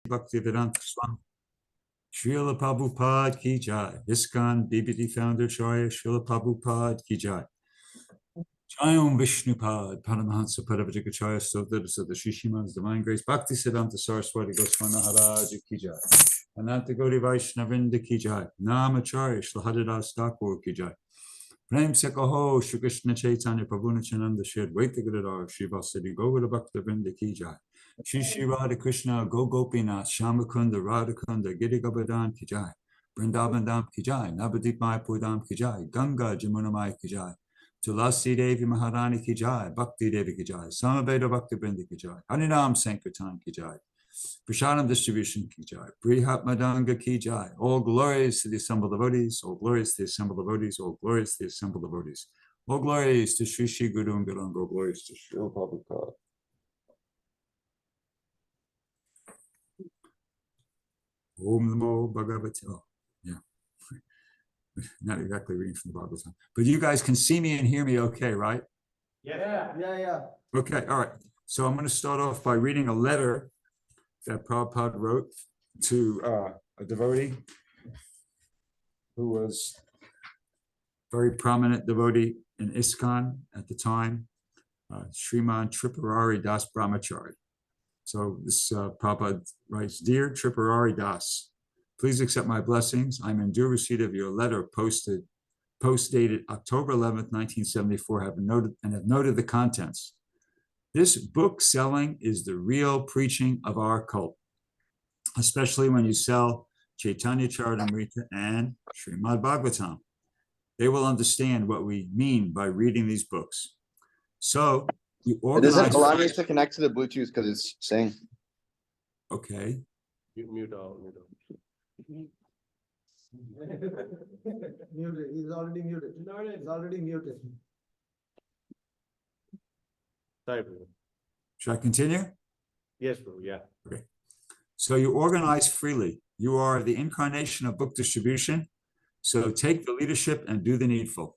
Bhaktivedanta Swami Srila Prabhupada ki jai. ISKCON BBD founder Charya Srila Prabhupada ki jai. Jayam Vishnupad Paramahansa Paravajikacharya Sotha Sotha Shishiman's Divine Grace Bhakti Siddhanta Saraswati Goswami Maharaj ki jai. Ananta Gauri Vaishnavinda ki jai. Namacharya Shlahadadas Thakur ki jai. Prem Sekaho Shri Krishna Chaitanya Prabhu Nityananda Shri Advaita Gadadhar Shri Vasudeva Gaura Bhakta Vrinda ki jai. Shri Shri Radha Krishna Go Gopinath Shamakunda Radhakunda Giri Govardhan ki jai. Vrindavan Dham ki jai. Navadip Mayapur Dham ki jai. Ganga Jamuna Mai ki jai. Tulasi Devi Maharani ki jai. Bhakti Devi ki jai. Samaveda Bhakti Vrinda ki jai. Harinam Sankirtan ki jai. Prashadam distribution ki jai. Brihat Madanga ki jai. All glories to the assembled devotees. All glories to the assembled devotees. All glories to the assembled devotees. All glories to Sri Sri Guru and Guranga. All glories to Sri Prabhupada. Om Namo Bhagavate. Oh, yeah. Not exactly reading from the Bhagavatam. But you guys can see me and hear me okay, right? Yeah. Okay, all right. So I'm going to start off by reading a letter that Prabhupada wrote to a devotee who was a very prominent devotee in ISKCON at the time, Sriman Tripurari Das Brahmachari. So this Prabhupada writes, Dear Tripurari Das, please accept my blessings. I'm in due receipt of your letter post dated October 11th, 1974, have noted the contents. This book selling is the real preaching of our cult, especially when you sell Chaitanya Charitamrita and Srimad Bhagavatam. They will understand what we mean by reading these books. So you organize. It doesn't allow me to connect to the Bluetooth because it's saying. Okay. Mute out. Muted. He's already muted. He's already muted. Sorry, Prabhu. Should I continue? Yes, Prabhu. Yeah. Okay. So you organize freely. You are the incarnation of book distribution. So take the leadership and do the needful.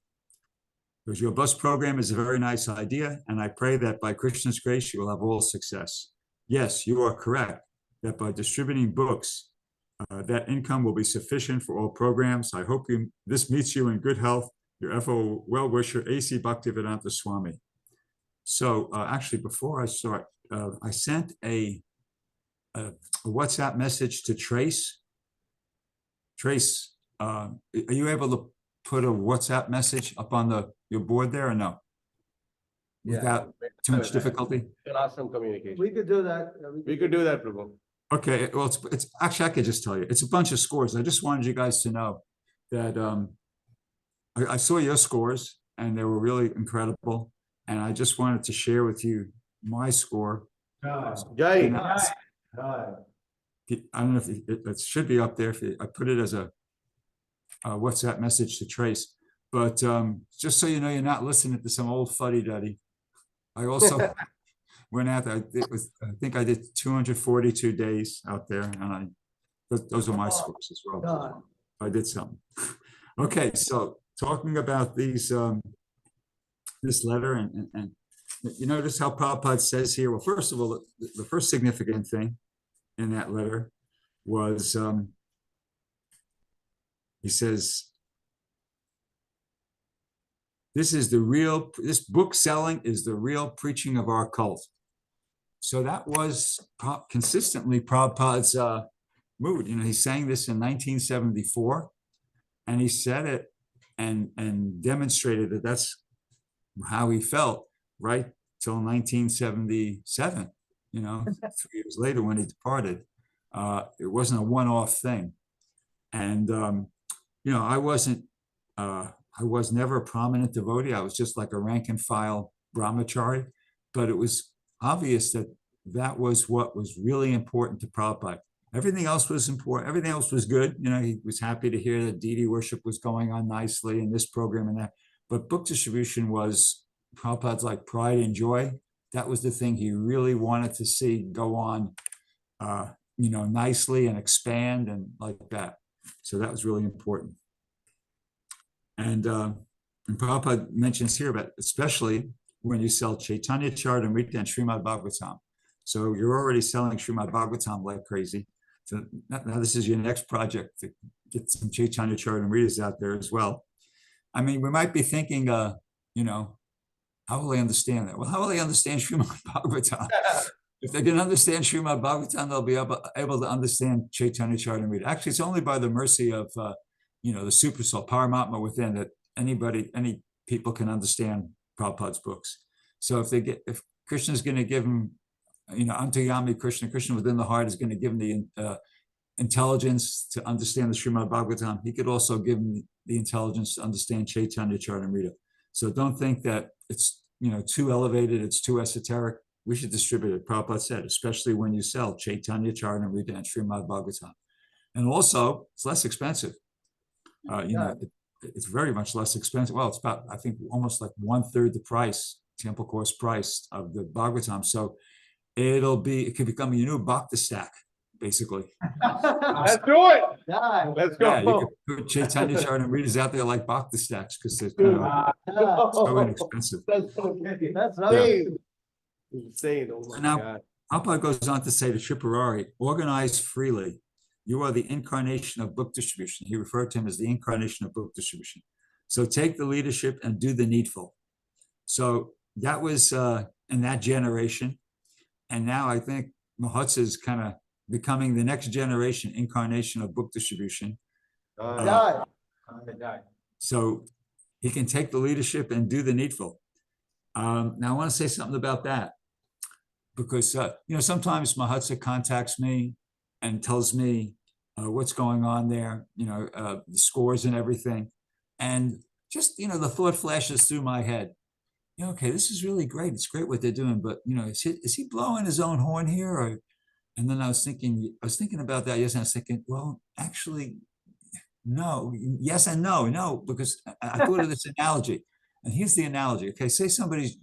Because your bus program is a very nice idea, and I pray that by Krishna's grace, you will have all success. Yes, you are correct that by distributing books, that income will be sufficient for all programs. I hope this meets you in good health. Your FO well-wisher, A.C. Bhaktivedanta Swami. So actually, before I start, I sent a WhatsApp message to Trace. Trace, are you able to put a WhatsApp message up on your board there or no? Without too much difficulty? Awesome communication. We could do that. We could do that, Prabhu. Okay, well, it's actually, I could just tell you, it's a bunch of scores. I just wanted you guys to know that I saw your scores and they were really incredible. And I just wanted to share with you my score. Jai. I don't know if it should be up there. I put it as a WhatsApp message to Trace. But just so you know, you're not listening to some old fuddy-duddy. I also went out there. I think I did 242 days out there, and those are my scores as well. I did something. Okay, so talking about these this letter, and you notice how Prabhupada says here. Well, first of all, the first significant thing in that letter was he says, this book selling is the real preaching of our cult. So that was consistently Prabhupada's mood. You know, he sang this in 1974, and he said it and demonstrated that that's how he felt right till 1977. You know, 3 years later when he departed, it wasn't a one-off thing. And you know, I was never a prominent devotee. I was just like a rank and file brahmachari, but it was obvious that was what was really important to Prabhupada. Everything else was important. Everything else was good. You know, he was happy to hear that deity worship was going on nicely in this program and that. But book distribution was Prabhupada's like pride and joy. That was the thing he really wanted to see go on, you know, nicely and expand and like that. So that was really important. And Prabhupada mentions here about especially when you sell Chaitanya Charitamrita and Srimad Bhagavatam. So you're already selling Srimad Bhagavatam like crazy. So now this is your next project to get some Chaitanya Charitamritas out there as well. I mean, we might be thinking, you know, how will they understand that? Well, how will they understand Srimad Bhagavatam? If they can understand Srimad Bhagavatam, they'll be able to understand Chaitanya Charitamrita. Actually, it's only by the mercy of, you know, the super soul, Paramatma within, that any people can understand Prabhupada's books. So if Krishna's going to give them, you know, Antayami Krishna within the heart is going to give them the intelligence to understand the Srimad Bhagavatam, he could also give them the intelligence to understand Chaitanya Charitamrita. So don't think that it's, you know, too elevated, it's too esoteric. We should distribute it, Prabhupada said, especially when you sell Chaitanya Charitamrita and Srimad Bhagavatam. And also, it's less expensive. You know, it's very much less expensive. Well, it's about, I think, almost like 1/3 the price, temple course price of the Bhagavatam. So it could become your new Bhakta stack, basically. Let's do it. Let's Yeah, you go. could put Chaitanya Charitamritas out there like Bhakta stacks because they're kind of so inexpensive. That's okay. That's insane. Insane. Oh my Now- God. Prabhupada goes on to say to Tripurari, organize freely. You are the incarnation of book distribution. He referred to him as the incarnation of book distribution. So take the leadership and do the needful. So that was in that generation. And now I think Mahotsa is kind of becoming the next generation incarnation of book distribution. Die. So he can take the leadership and do the needful. Now I want to say something about that because, you know, sometimes Mahotsa contacts me and tells me what's going on there, you know, the scores and everything. And just, you know, the thought flashes through my head, you know, okay, this is really great. It's great what they're doing, but, you know, is he blowing his own horn here? Or, and then I was thinking about that. Yes. And I was thinking, well, actually, no, yes and no, because I thought of this analogy. And here's the analogy. Okay, say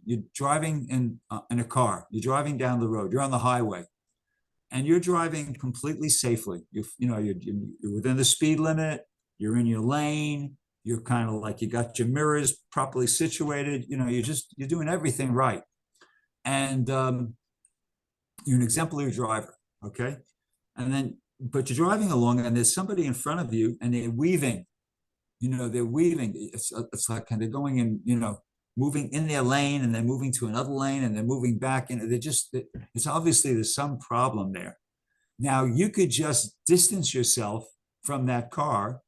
you're driving in a car, you're driving down the road, you're on the highway, and you're driving completely safely. You're within the speed limit, you're in your lane, you're kind of like, you got your mirrors properly situated, you know, you're doing everything right. And you're an exemplary driver, okay? And then, but you're driving along and there's somebody in front of you and they're weaving. You know, they're weaving. It's like they're going in, you know, moving in their lane and then moving to another lane and then moving back. And it's obviously there's some problem there. Now you could just distance yourself from that car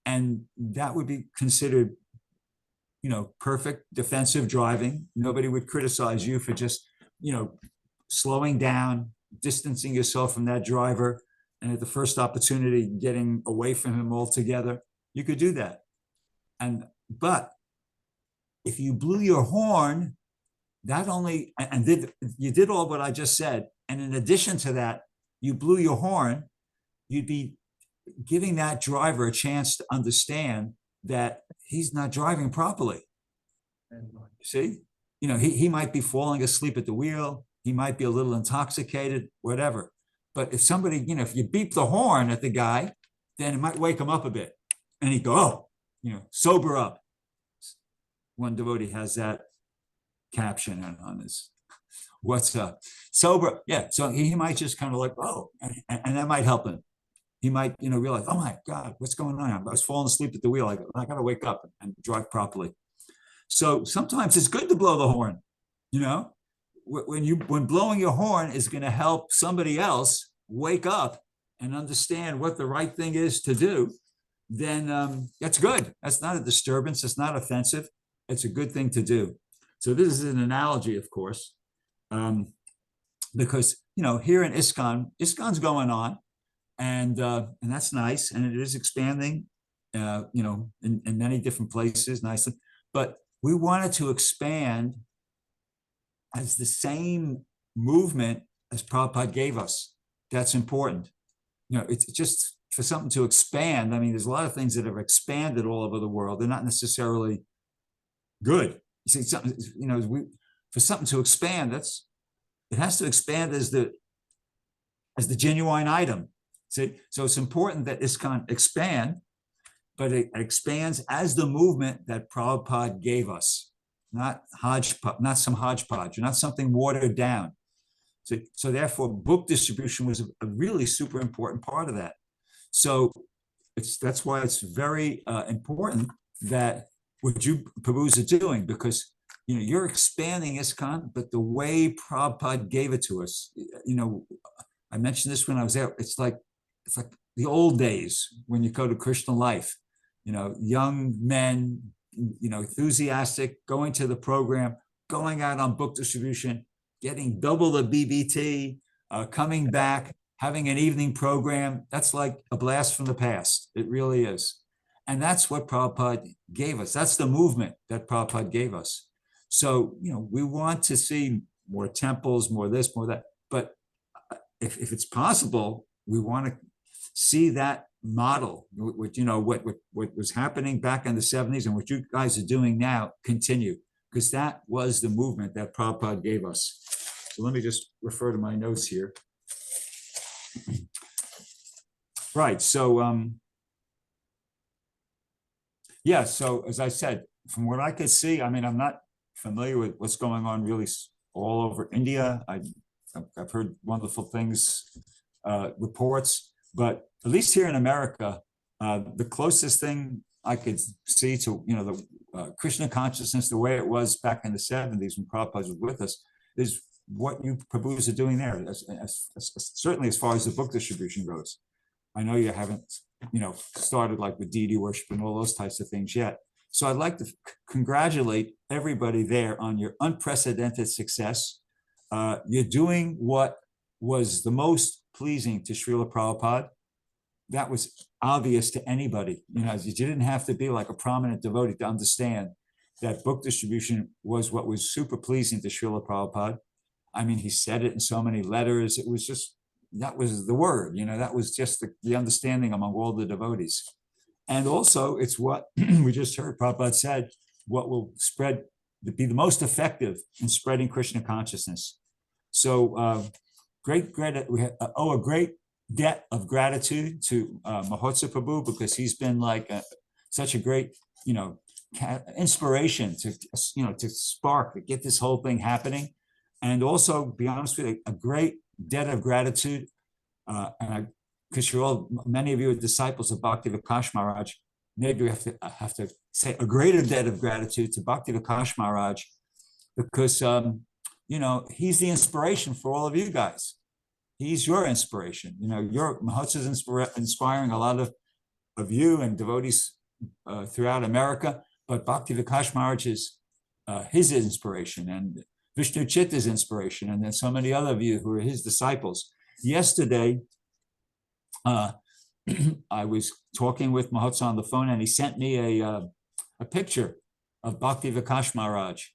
and that would be considered, you know, perfect defensive driving. Nobody would criticize you for just, you know, slowing down, distancing yourself from that driver. And at the first opportunity, getting away from him altogether. You could do that. But if you blew your horn, you did all what I just said. And in addition to that, you blew your horn, you'd be giving that driver a chance to understand that he's not driving properly. See, you know, he might be falling asleep at the wheel. He might be a little intoxicated, whatever. But if somebody, you know, if you beep the horn at the guy, then it might wake him up a bit. And he'd go, oh, you know, sober up. One devotee has that caption on his, what's up? Sober. Yeah. So he might just kind of like, oh, and that might help him. He might, you know, realize, oh my God, what's going on? I was falling asleep at the wheel. I got to wake up and drive properly. So sometimes it's good to blow the horn, you know, when blowing your horn is going to help somebody else wake up and understand what the right thing is to do, then that's good. That's not a disturbance. It's not offensive. It's a good thing to do. So this is an analogy, of course, because, you know, here in ISKCON's going on, and that's nice, and it is expanding, you know, in many different places, nicely. But we wanted to expand as the same movement as Prabhupada gave us. That's important. You know, it's just for something to expand. I mean, there's a lot of things that have expanded all over the world. They're not necessarily good. You see, something, you know, for something to expand, it has to expand as the genuine item. See, so it's important that ISKCON expand, but it expands as the movement that Prabhupada gave us, not hodgepodge, not some hodgepodge, not something watered down. So therefore, book distribution was a really super important part of that. So that's why it's very important that what you Prabhus are doing, because you're expanding ISKCON, but the way Prabhupada gave it to us, I mentioned this when I was there. It's like the old days when you go to Krishna Life, young men, enthusiastic, going to the program, going out on book distribution, getting double the BBT, coming back, having an evening program. That's like a blast from the past. It really is. And that's what Prabhupada gave us. That's the movement that Prabhupada gave us. So, we want to see more temples, more this, more that. But if it's possible, we want to see that model, what was happening back in the 70s and what you guys are doing now continue, because that was the movement that Prabhupada gave us. So let me just refer to my notes here. Right. So, yeah. So as I said, from what I could see, I'm not familiar with what's going on really all over India. I've heard wonderful things, reports, but at least here in America, the closest thing I could see to, the Krishna consciousness, the way it was back in the 70s when Prabhupada was with us, is what you Prabhus are doing there, certainly as far as the book distribution goes. I know you haven't, started like with deity worship and all those types of things yet. So I'd like to congratulate everybody there on your unprecedented success. You're doing what was the most pleasing to Srila Prabhupada. That was obvious to anybody. You didn't have to be like a prominent devotee to understand that book distribution was what was super pleasing to Srila Prabhupada. He said it in so many letters. It was just, that was the word, that was just the understanding among all the devotees. And also it's what we just heard Prabhupada said, what will be the most effective in spreading Krishna consciousness. So we owe a great debt of gratitude to Mahotsa Prabhu, because he's been like such a great, inspiration to spark, to get this whole thing happening. And also, be honest with you, a great debt of gratitude. Because many of you are disciples of Bhakti Vikash Maharaj, maybe we have to say a greater debt of gratitude to Bhakti Vikash Maharaj, because he's the inspiration for all of you guys. He's your inspiration. Your Mahotsa is inspiring a lot of you and devotees throughout America, but Bhakti Vikash Maharaj is his inspiration, and Vishnu Chitta's inspiration, and then so many other of you who are his disciples. Yesterday, I was talking with Mahotsa on the phone, and he sent me a picture of Bhakti Vikash Maharaj.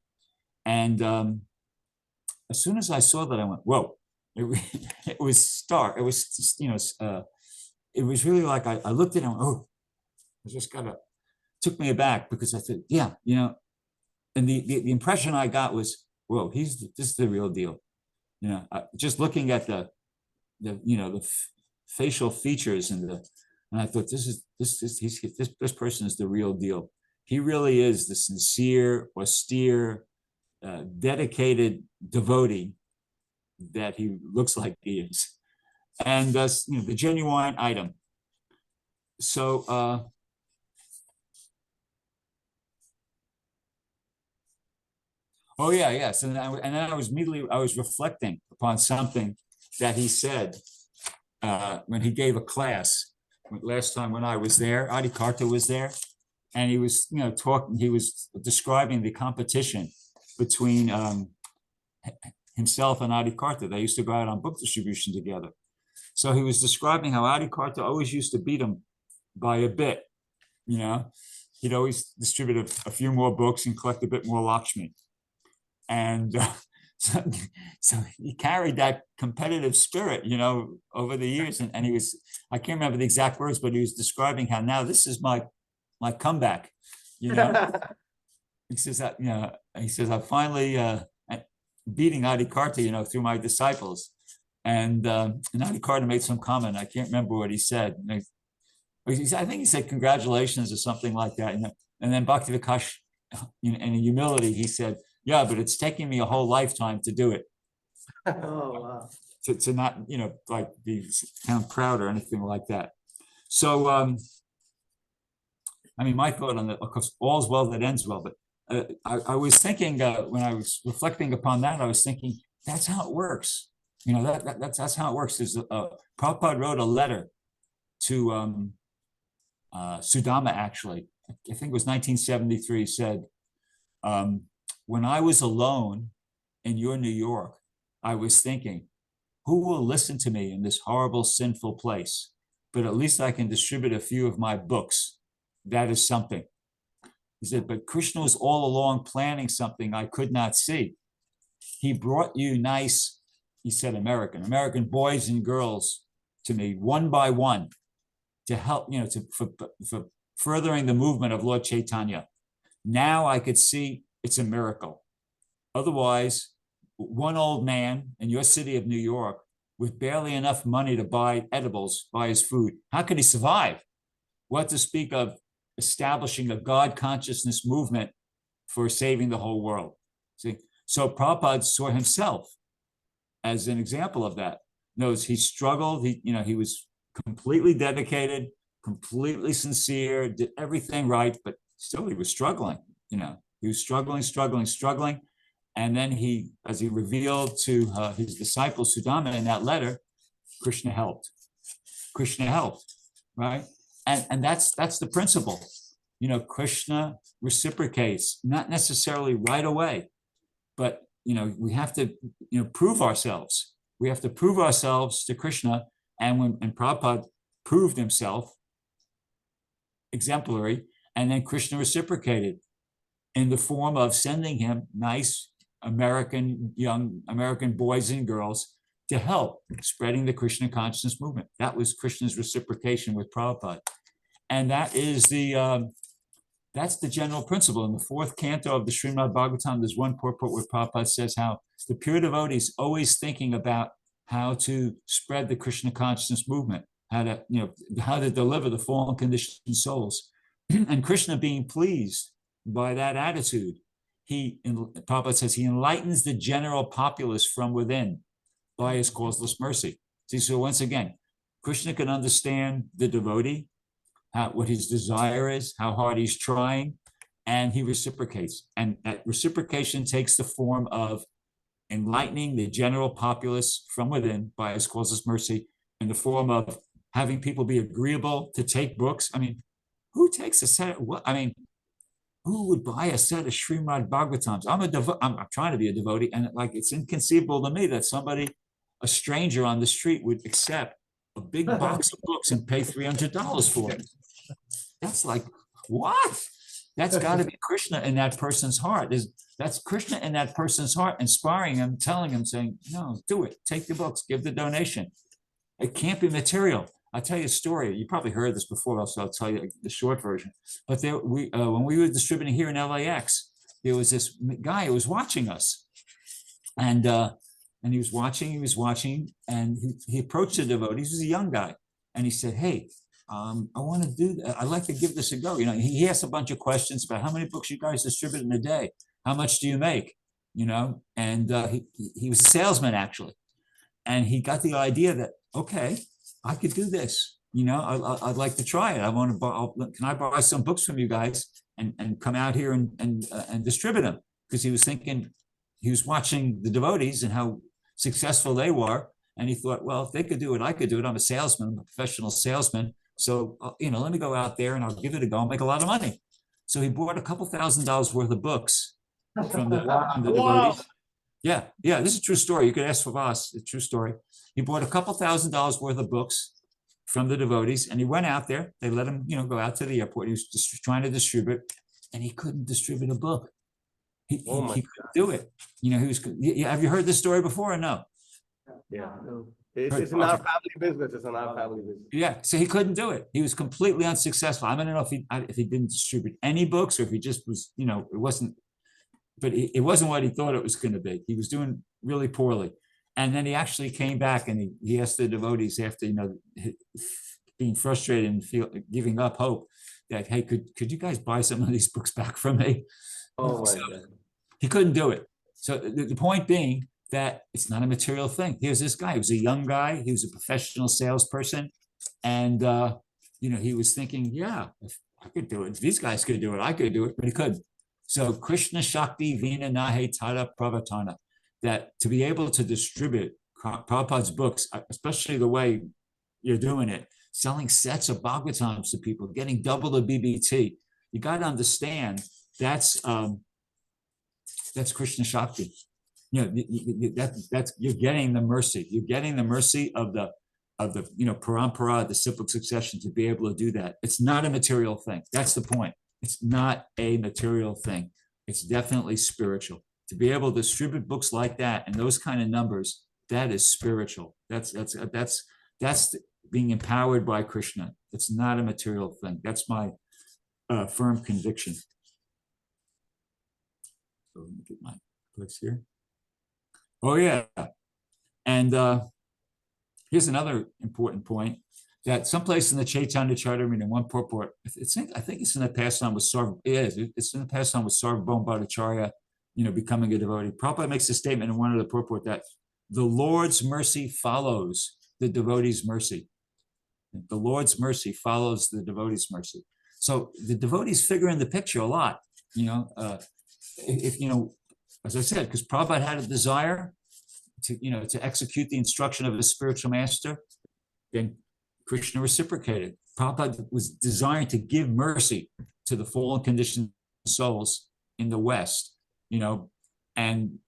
And as soon as I saw that, I went, whoa, it was stark. It was, it was really like, I looked at him, oh, I just took me aback, because I said, yeah, and the impression I got was, whoa, this is the real deal. Just looking at the facial features and I thought, this person is the real deal. He really is the sincere, austere, dedicated devotee that he looks like he is, and the genuine item. So oh yeah, yes. And then I was reflecting upon something that he said when he gave a class last time when I was there. Adi Karta was there, and he was he was describing the competition between himself and Adi Karta. They used to go out on book distribution together. So he was describing how Adi Karta always used to beat him by a bit. He'd always distribute a few more books and collect a bit more Lakshmi. And so he carried that competitive spirit, over the years. And he was, I can't remember the exact words, but he was describing how now this is my comeback. He says that, he says, I finally beating Adi Karta, through my disciples. And Adi Karta made some comment. I can't remember what he said. I think he said congratulations or something like that. And then Bhakti Vikash, in humility, he said, yeah, but it's taking me a whole lifetime to do it. Oh, wow. to not, like be sound proud or anything like that. So, I mean, my thought on that, of course, all's well that ends well, but I was thinking, when I was reflecting upon that, I was thinking, that's how it works. That's how it works. Prabhupada wrote a letter to Sudama, actually. I think it was 1973, said, when I was alone in your New York, I was thinking, who will listen to me in this horrible, sinful place? But at least I can distribute a few of my books. That is something. He said, but Krishna was all along planning something I could not see. He brought you nice, he said, American boys and girls to me one by one to help, for furthering the movement of Lord Chaitanya. Now I could see it's a miracle. Otherwise, one old man in your city of New York with barely enough money to buy edibles, buy his food, how could he survive? What to speak of establishing a God consciousness movement for saving the whole world. See, so Prabhupada saw himself as an example of that. Knows he struggled. He was completely dedicated, completely sincere, did everything right, but still he was struggling. He was struggling. And then as he revealed to his disciple Sudama in that letter, Krishna helped, right? And that's the principle. Krishna reciprocates, not necessarily right away, but we have to prove ourselves. We have to prove ourselves to Krishna. And Prabhupada proved himself exemplary, and then Krishna reciprocated in the form of sending him nice young American boys and girls to help spreading the Krishna consciousness movement. That was Krishna's reciprocation with Prabhupada. And that is that's the general principle. In the fourth canto of the Srimad Bhagavatam, there's one purport where Prabhupada says how the pure devotee is always thinking about how to spread the Krishna consciousness movement, how to deliver the fallen conditioned souls. And Krishna being pleased by that attitude, Prabhupada says, he enlightens the general populace from within by his causeless mercy. See, so once again, Krishna can understand the devotee, what his desire is, how hard he's trying, and he reciprocates. And that reciprocation takes the form of enlightening the general populace from within by his causeless mercy, in the form of having people be agreeable to take books. I mean, who takes a set? Who would buy a set of Srimad Bhagavatams? I'm trying to be a devotee, and it's inconceivable to me that a stranger on the street would accept a big box of books and pay $300 for it. That's like, what? That's got to be Krishna in that person's heart. That's Krishna in that person's heart, inspiring him, telling him, saying, no, do it. Take the books, give the donation. It can't be material. I'll tell you a story. You probably heard this before, so I'll tell you the short version. But when we were distributing here in LAX, there was this guy who was watching us. And he was watching, and he approached the devotees. He was a young guy. And he said, hey, I want to do that. I'd like to give this a go. He asked a bunch of questions about how many books you guys distribute in a day. How much do you make? And he was a salesman, actually. And he got the idea that, okay, I could do this. I'd like to try it. Can I borrow some books from you guys and come out here and distribute them? Because he was thinking, he was watching the devotees and how successful they were. And he thought, well, if they could do it, I could do it. I'm a salesman, I'm a professional salesman. So, let me go out there and I'll give it a go. I'll make a lot of money. So he bought a couple $1,000s worth of books from the devotees. Yeah, this is a true story. You could ask for Voss, it's a true story. He bought a couple $1,000s worth of books from the devotees, and he went out there. They let him, go out to the airport. He was just trying to distribute, and he couldn't distribute a book. He couldn't do it. Have you heard this story before or no? Yeah, no. It's in our family business. It's in our family business. Yeah, so he couldn't do it. He was completely unsuccessful. I don't know if he didn't distribute any books or if he just was, it wasn't. But it wasn't what he thought it was going to be. He was doing really poorly. And then he actually came back and he asked the devotees after, being frustrated and giving up hope that, hey, could you guys buy some of these books back from me? Oh my God. He couldn't do it. So the point being, that it's not a material thing. Here's this guy, he was a young guy, he was a professional salesperson, and he was thinking, yeah, if I could do it, if these guys could do it, I could do it, but he couldn't. So Krishna Shakti Vina Nahe Tada Pravatana, that to be able to distribute Prabhupada's books, especially the way you're doing it, selling sets of Bhagavatams to people, getting double the BBT, you got to understand that's Krishna Shakti. That's you're getting the mercy. You're getting the mercy of the parampara, the cyclic succession, to be able to do that. It's not a material thing. That's the point. It's not a material thing. It's definitely spiritual. To be able to distribute books like that and those kind of numbers, that is spiritual. That's being empowered by Krishna. It's not a material thing. That's my firm conviction. So let me get my place here. Oh yeah, and here's another important point, that someplace in the Chaitanya Charitamrita, in one purport, I think it's in the past on with it's in the past on with Sarvabhauma Bhattacharya, becoming a devotee. Prabhupada makes a statement in one of the purport that the Lord's mercy follows the devotee's mercy. The Lord's mercy follows the devotee's mercy. So the devotees figure in the picture a lot, as I said, because Prabhupada had a desire to execute the instruction of his spiritual master, then Krishna reciprocated. Prabhupada was desiring to give mercy to the fallen conditioned souls in the West, and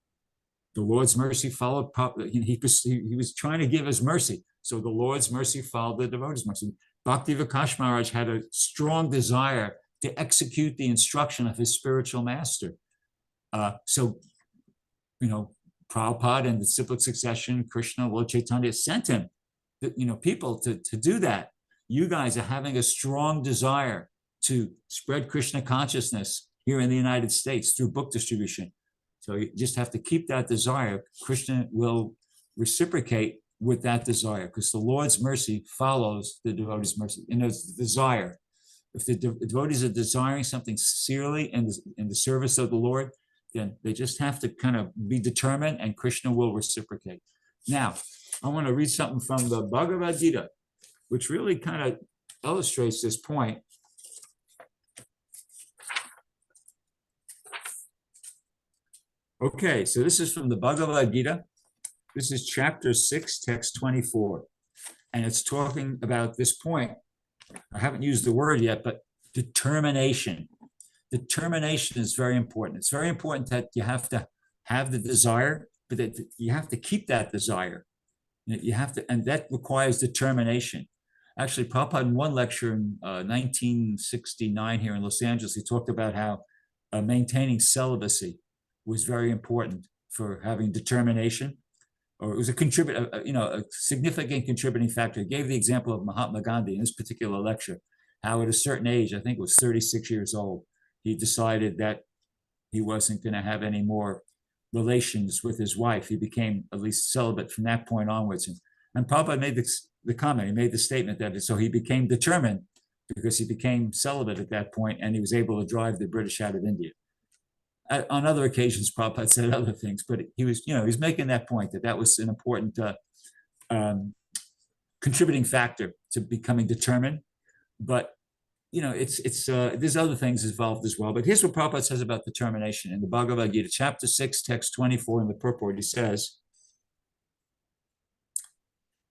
the Lord's mercy followed Prabhupada. He was trying to give his mercy. So the Lord's mercy followed the devotee's mercy. Bhakti Vikash Maharaj had a strong desire to execute the instruction of his spiritual master. Prabhupada and the cyclic succession, Krishna, Lord Chaitanya sent him, people to do that. You guys are having a strong desire to spread Krishna consciousness here in the United States through book distribution. So you just have to keep that desire. Krishna will reciprocate with that desire, because the Lord's mercy follows the devotee's mercy. It's the desire. If the devotees are desiring something sincerely in the service of the Lord, then they just have to kind of be determined, and Krishna will reciprocate. Now, I want to read something from the Bhagavad Gita, which really kind of illustrates this point. Okay, so this is from the Bhagavad Gita. This is chapter 6, text 24. And it's talking about this point. I haven't used the word yet, but determination. Determination is very important. It's very important that you have to have the desire, but that you have to keep that desire. You have to, and that requires determination. Actually, Prabhupada in one lecture in 1969 here in Los Angeles, he talked about how maintaining celibacy was very important for having determination, or it was a significant contributing factor. He gave the example of Mahatma Gandhi in this particular lecture, how at a certain age, I think it was 36 years old, he decided that he wasn't going to have any more relations with his wife. He became at least celibate from that point onwards. And Prabhupada made the comment, he made the statement that so he became determined because he became celibate at that point, and he was able to drive the British out of India. On other occasions, Prabhupada said other things, but he was making that point that was an important contributing factor to becoming determined. But there's other things involved as well. But here's what Prabhupada says about determination in the Bhagavad Gita, chapter 6, text 24 in the purport. He says,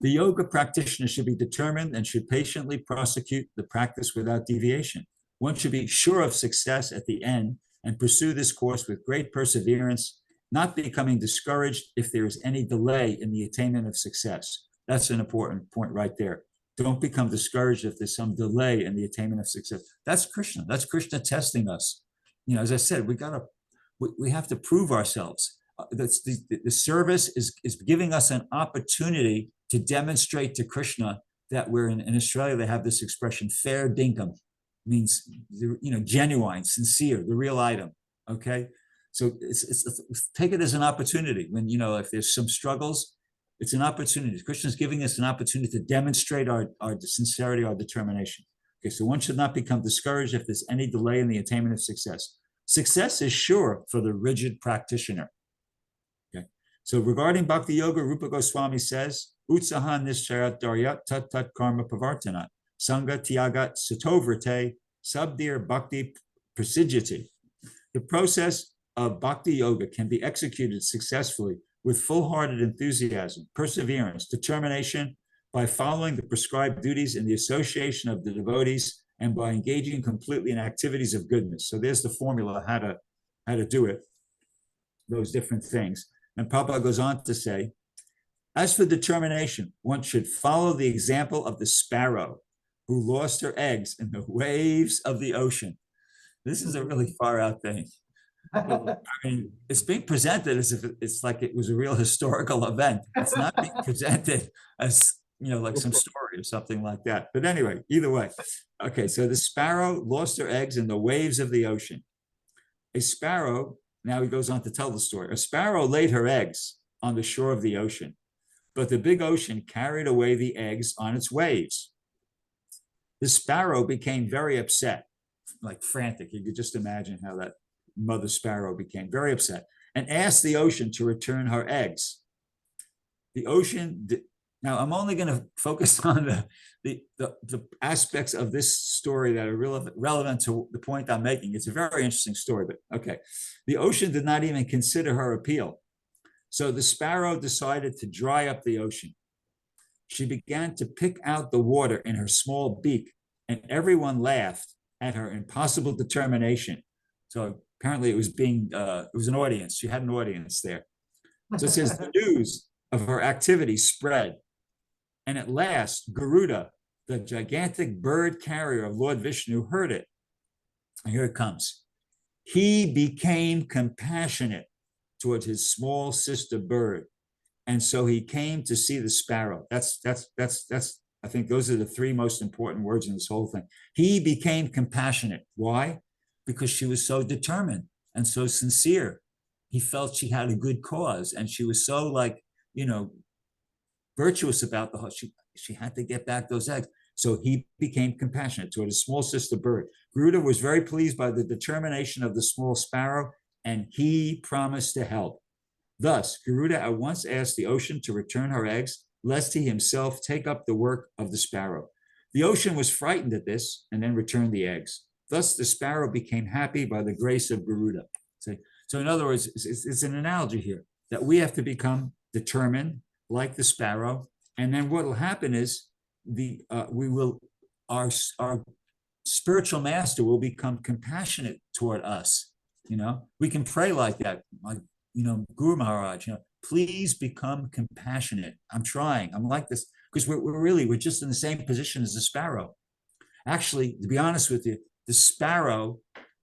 the yoga practitioner should be determined and should patiently prosecute the practice without deviation. One should be sure of success at the end and pursue this course with great perseverance, not becoming discouraged if there is any delay in the attainment of success. That's an important point right there. Don't become discouraged if there's some delay in the attainment of success. That's Krishna. That's Krishna testing us. As I said, we have to prove ourselves. That's the service is giving us an opportunity to demonstrate to Krishna that we're in Australia. They have this expression, fair dinkum, means genuine, sincere, the real item. Okay, so it's take it as an opportunity. When if there's some struggles, it's an opportunity. Krishna is giving us an opportunity to demonstrate our sincerity, our determination. Okay, so one should not become discouraged if there's any delay in the attainment of success. Success is sure for the rigid practitioner. Okay, So regarding Bhakti Yoga, Rupa Goswami says, Utsahan Nishcharat Daryat Tat Tat Karma Pavartanat, Sangha Tyagat Satovrate, Sabdir Bhakti Prasidyati. The process of Bhakti Yoga can be executed successfully with full-hearted enthusiasm, perseverance, determination, by following the prescribed duties in the association of the devotees and by engaging completely in activities of goodness. So there's the formula how to do it, those different things. And Prabhupada goes on to say, as for determination, one should follow the example of the sparrow who lost her eggs in the waves of the ocean. This is a really far out thing. I mean, it's being presented as if it's like it was a real historical event. It's not being presented as, like some story or something like that. But anyway, either way. Okay, so the sparrow lost her eggs in the waves of the ocean. A sparrow, now he goes on to tell the story. A sparrow laid her eggs on the shore of the ocean, but the big ocean carried away the eggs on its waves. The sparrow became very upset, like frantic. You could just imagine how that mother sparrow became very upset and asked the ocean to return her eggs. The ocean, now I'm only going to focus on the aspects of this story that are relevant to the point I'm making. It's a very interesting story, but okay. The ocean did not even consider her appeal. So the sparrow decided to dry up the ocean. She began to pick out the water in her small beak, and everyone laughed at her impossible determination. So apparently it was an audience. She had an audience there. So it says the news of her activity spread. And at last, Garuda, the gigantic bird carrier of Lord Vishnu, heard it. And here it comes. He became compassionate towards his small sister bird. And so he came to see the sparrow. That's I think those are the three most important words in this whole thing. He became compassionate. Why? Because she was so determined and so sincere. He felt she had a good cause, and she was so virtuous about the whole. She had to get back those eggs. So he became compassionate toward his small sister bird. Garuda was very pleased by the determination of the small sparrow, and he promised to help. Thus, Garuda at once asked the ocean to return her eggs, lest he himself take up the work of the sparrow. The ocean was frightened at this and then returned the eggs. Thus, the sparrow became happy by the grace of Garuda. So in other words, it's an analogy here that we have to become determined like the sparrow. And then what will happen is our spiritual master will become compassionate toward us. We can pray like that, like, Guru Maharaj, please become compassionate. I'm trying. I'm like this because we're just in the same position as the sparrow. Actually, to be honest with you,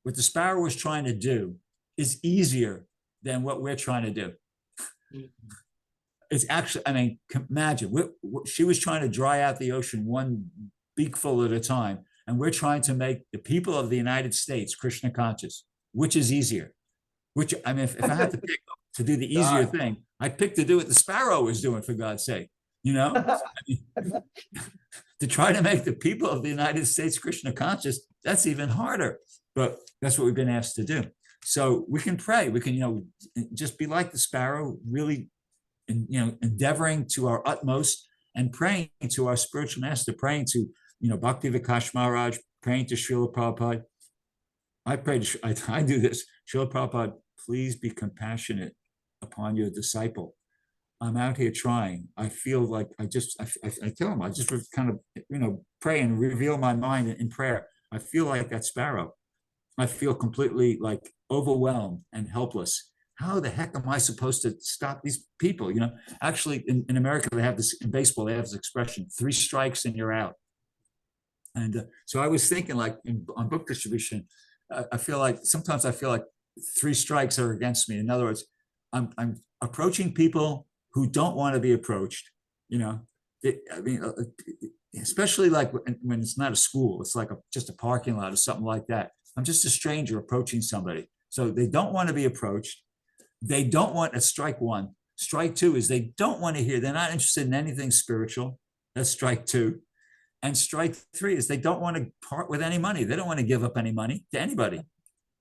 what the sparrow was trying to do is easier than what we're trying to do. It's actually, imagine, she was trying to dry out the ocean one beakful at a time, and we're trying to make the people of the United States Krishna conscious. Which is easier? If I had to pick to do the easier thing, I'd pick to do what the sparrow was doing, for God's sake, to try to make the people of the United States Krishna conscious, that's even harder, but that's what we've been asked to do. So we can pray, we can, just be like the sparrow, really, endeavoring to our utmost and praying to our spiritual master, praying to, Bhakti Vikash Maharaj, praying to Srila Prabhupada. I do this. Srila Prabhupada, please be compassionate upon your disciple. I'm out here trying. I feel like I tell him, I just kind of, pray and reveal my mind in prayer. I feel like that sparrow. I feel completely like overwhelmed and helpless. How the heck am I supposed to stop these people? Actually in America, they have this, in baseball, they have this expression, 3 strikes and you're out. And so I was thinking, like, on book distribution, I feel like sometimes 3 strikes are against me. In other words, I'm approaching people who don't want to be approached. Especially like when it's not a school, it's like just a parking lot or something like that. I'm just a stranger approaching somebody. So they don't want to be approached. They don't want, strike 1. Strike 2 is they don't want to hear. They're not interested in anything spiritual. That's strike 2. And strike 3 is they don't want to part with any money. They don't want to give up any money to anybody.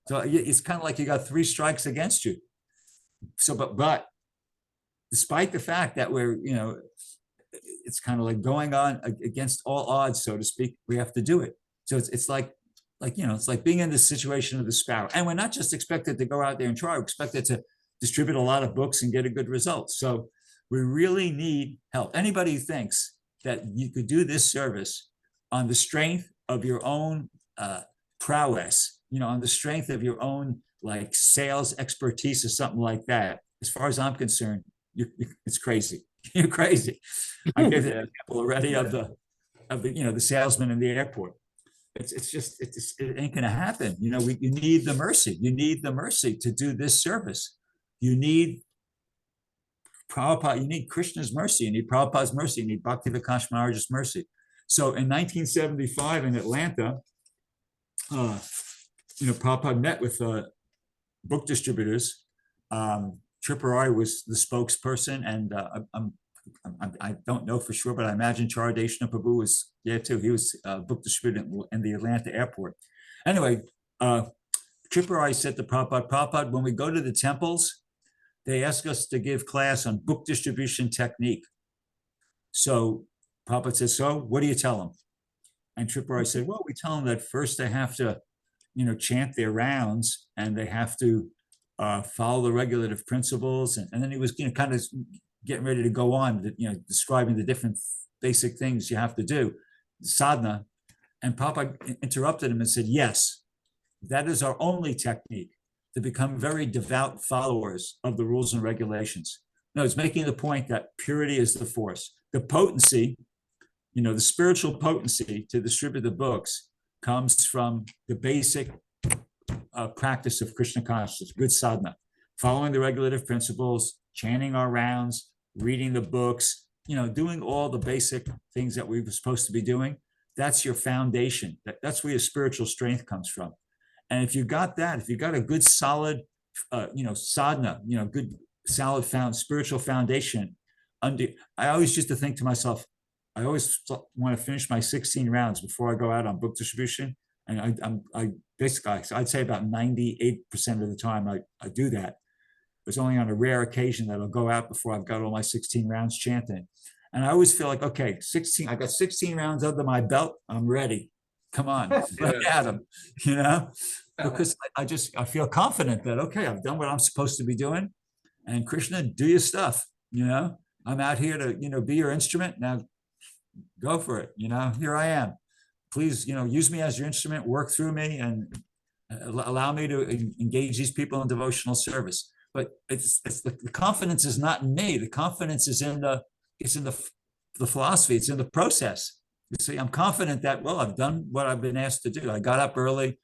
So it's kind of like you got 3 strikes against you. So, but despite the fact that we're, it's kind of like going on against all odds, so to speak, we have to do it. So it's like, it's like being in the situation of the sparrow. And we're not just expected to go out there and try, we're expected to distribute a lot of books and get a good result. So we really need help. Anybody who thinks that you could do this service on the strength of your own prowess, on the strength of your own like sales expertise or something like that, as far as I'm concerned, it's crazy. You're crazy. I gave an example already of the the salesman in the airport. It ain't gonna happen. You need the mercy. You need the mercy to do this service. You need Prabhupada, you need Krishna's mercy, you need Prabhupada's mercy, you need Bhaktivedanta Maharaj's mercy. So in 1975 in Atlanta, Prabhupada met with book distributors. Tripurari was the spokesperson, and I don't know for sure, but I imagine Charadeshna Prabhu was there too. He was a book distributor in the Atlanta airport. Anyway, Tripurari said to Prabhupada, when we go to the temples, they ask us to give class on book distribution technique. So Prabhupada says, so what do you tell them? And Tripurari said, well, we tell them that first they have to, chant their rounds, and they have to follow the regulative principles. And then he was, kind of getting ready to go on, describing the different basic things you have to do, sadhana. And Prabhupada interrupted him and said, yes, that is our only technique, to become very devout followers of the rules and regulations. No, it's making the point that purity is the force. The potency, the spiritual potency to distribute the books comes from the basic practice of Krishna consciousness, good sadhana, following the regulative principles, chanting our rounds, reading the books, doing all the basic things that we were supposed to be doing. That's your foundation. That's where your spiritual strength comes from. And if you got that, if you got a good solid, sadhana, good solid spiritual foundation, I always used to think to myself, I always want to finish my 16 rounds before I go out on book distribution. And I basically, I'd say about 98% of the time I do that. It's only on a rare occasion that I'll go out before I've got all my 16 rounds chanting. And I always feel like, okay, I got 16 rounds under my belt. I'm ready. Come on, let at them, because I feel confident that, okay, I've done what I'm supposed to be doing. And Krishna, do your stuff. I'm out here to, be your instrument. Now go for it. Here I am. Please, use me as your instrument, work through me, and allow me to engage these people in devotional service. But it's the confidence is not in me. The confidence is in the philosophy. It's in the process. You see, I'm confident that, well, I've done what I've been asked to do. I got up early,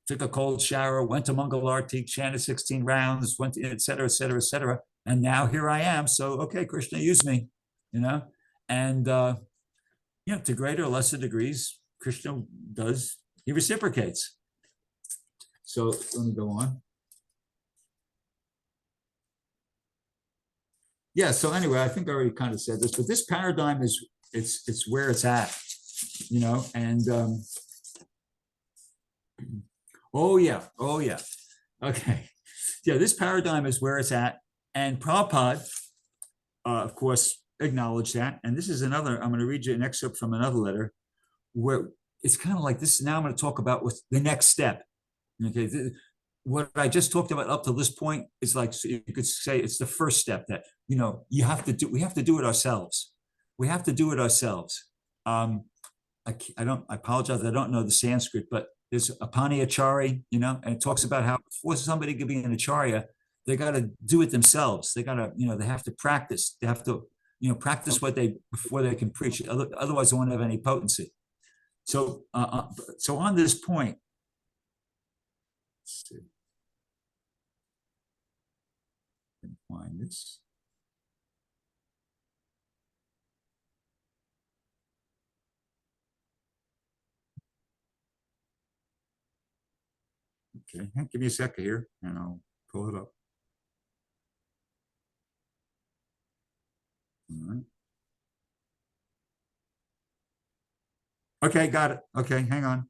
took a cold shower, went to Mangalarti, chanted 16 rounds, went to et cetera, et cetera, et cetera. And now here I am. So, okay, Krishna, use me, and, to greater or lesser degrees, Krishna he reciprocates. So let me go on. Yeah, so anyway, I think I already kind of said this, but this paradigm it's where it's at, and oh yeah. Okay. Yeah, this paradigm is where it's at. And Prabhupada, of course, acknowledged that. And this is another, I'm going to read you an excerpt from another letter where it's kind of like this. Now I'm going to talk about what's the next step. Okay. What I just talked about up to this point is like, so you could say it's the first step that, we have to do it ourselves. We have to do it ourselves. I apologize. I don't know the Sanskrit, but there's Apaniyachari, and it talks about how before somebody could be an acharya, they got to do it themselves. They got to, they have to practice. They have to, practice before they can preach. Otherwise, they won't have any potency. So, so on this point, let's see. Find this. Okay, give me a second here, and I'll pull it up. All right. Okay, got it. Okay, hang on.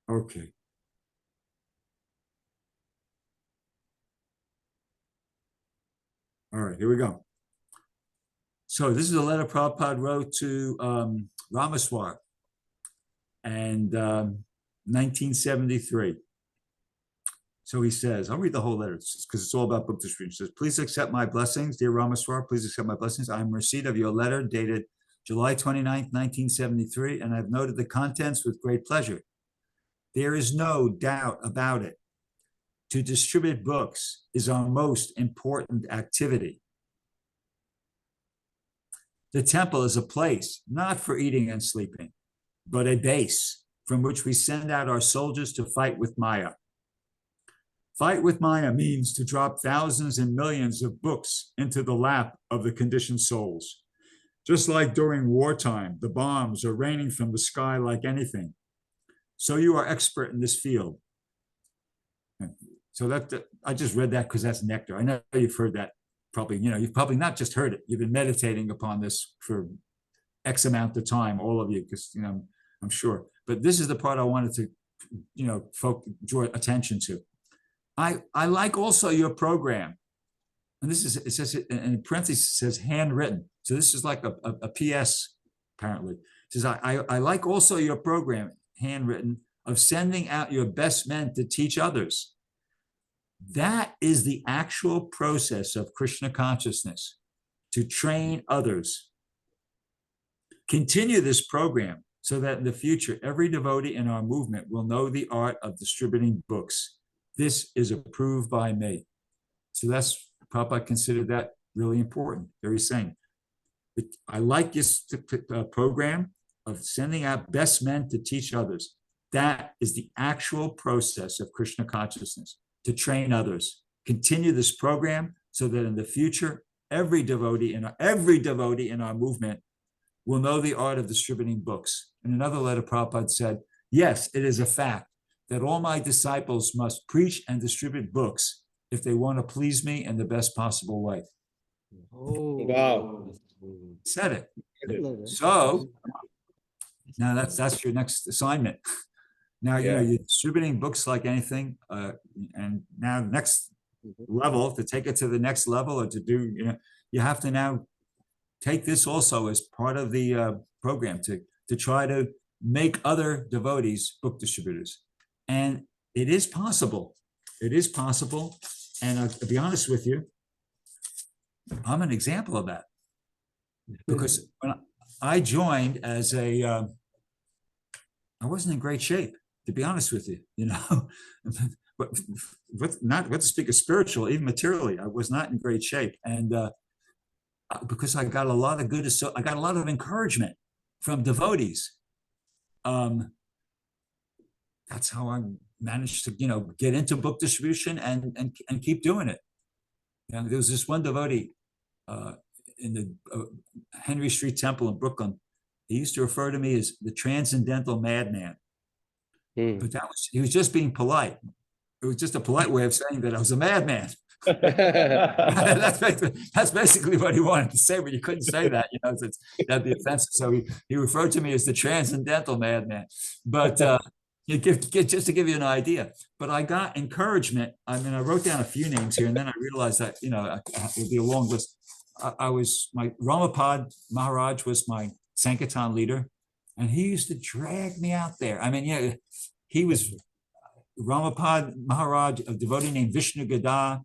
Okay. All right, here we go. So this is a letter Prabhupada wrote to Ramaswar and 1973. So he says, I'll read the whole letter because it's all about book distribution. It says, please accept my blessings, dear Ramaswar. Please accept my blessings. I'm in receipt of your letter dated July 29th, 1973, and I've noted the contents with great pleasure. There is no doubt about it. To distribute books is our most important activity. The temple is a place not for eating and sleeping, but a base from which we send out our soldiers to fight with Maya. Fight with Maya means to drop thousands and millions of books into the lap of the conditioned souls. Just like during wartime, the bombs are raining from the sky like anything. So you are expert in this field. So I just read that because that's nectar. I know you've heard that probably, you've probably not just heard it. You've been meditating upon this for X amount of time, all of you, because, I'm sure. But this is the part I wanted to, draw attention to. I like also your program. And this is, it says, in parentheses, it says handwritten. So this is like a PS, apparently. It says, I like also your program, handwritten, of sending out your best men to teach others. That is the actual process of Krishna consciousness, to train others. Continue this program so that in the future, every devotee in our movement will know the art of distributing books. This is approved by me. So that's, Prabhupada considered that really important, very sane. I like this program of sending out best men to teach others. That is the actual process of Krishna consciousness, to train others. Continue this program so that in the future, every devotee in our movement will know the art of distributing books. In another letter, Prabhupada said, yes, it is a fact that all my disciples must preach and distribute books if they want to please me in the best possible way. Oh, wow. Said it. So now that's your next assignment. Now, you're distributing books like anything. And now the next level, to take it to the next level or to do, you have to now take this also as part of the program to try to make other devotees book distributors. And it is possible. It is possible. And to be honest with you, I'm an example of that. Because when I joined as I wasn't in great shape, to be honest with you, but not to speak of spiritual, even materially, I was not in great shape. And because I got a lot of encouragement from devotees. That's how I managed to, get into book distribution and keep doing it. There was this one devotee in the Henry Street Temple in Brooklyn. He used to refer to me as the transcendental madman. But he was just being polite. It was just a polite way of saying that I was a madman. That's basically what he wanted to say, but you couldn't say that, that'd be offensive. So he referred to me as the transcendental madman. But just to give you an idea. But I got encouragement. I mean, I wrote down a few names here, and then I realized that it would be a long list. My Ramapad Maharaj was my Sankirtan leader, and he used to drag me out there. I mean, he was Ramapad Maharaj, a devotee named Vishnu Gada,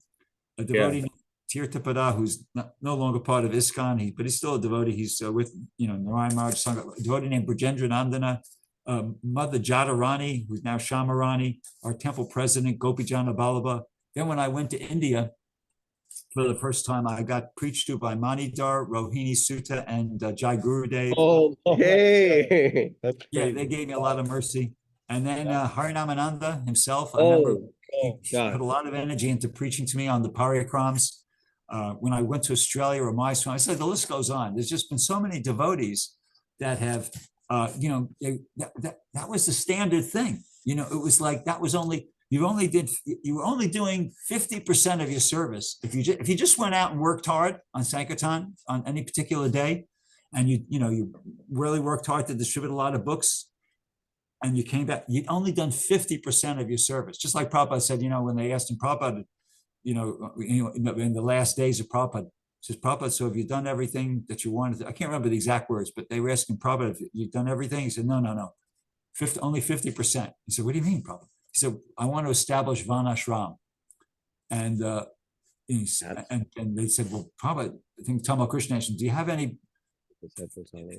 a devotee named Tirthapada, who's no longer part of ISKCON, but he's still a devotee. He's with, Narayan Maharaj, a devotee named Brajendra Nandana, Mother Jadharani, who's now Shamarani, our temple president, Gopijana Ballabha. Then when I went to India for the first time, I got preached to by Manidhar, Rohini Sutta, and Jai Gurudev. Oh, hey. Yeah, they gave me a lot of mercy. And then Harinamananda himself, I remember he put a lot of energy into preaching to me on the parikrams. When I went to Australia or Mysore, I said, the list goes on. There's just been so many devotees that have, that was the standard thing. It was like, that was only, you were only doing 50% of your service. If you just went out and worked hard on Sankirtan on any particular day, and you really worked hard to distribute a lot of books, and you came back, you'd only done 50% of your service. Just like Prabhupada said, when they asked him, Prabhupada, in the last days of Prabhupada, Says, Prabhupada, so have you done everything that you wanted? I can't remember the exact words, but they were asking Prabhupada, if you've done everything. He said, no. 50, only 50%. He said, what do you mean, Prabhupada? He said, I want to establish Vanashram. And and they said, well, Prabhupada, I think talking about Krishna, do you have any,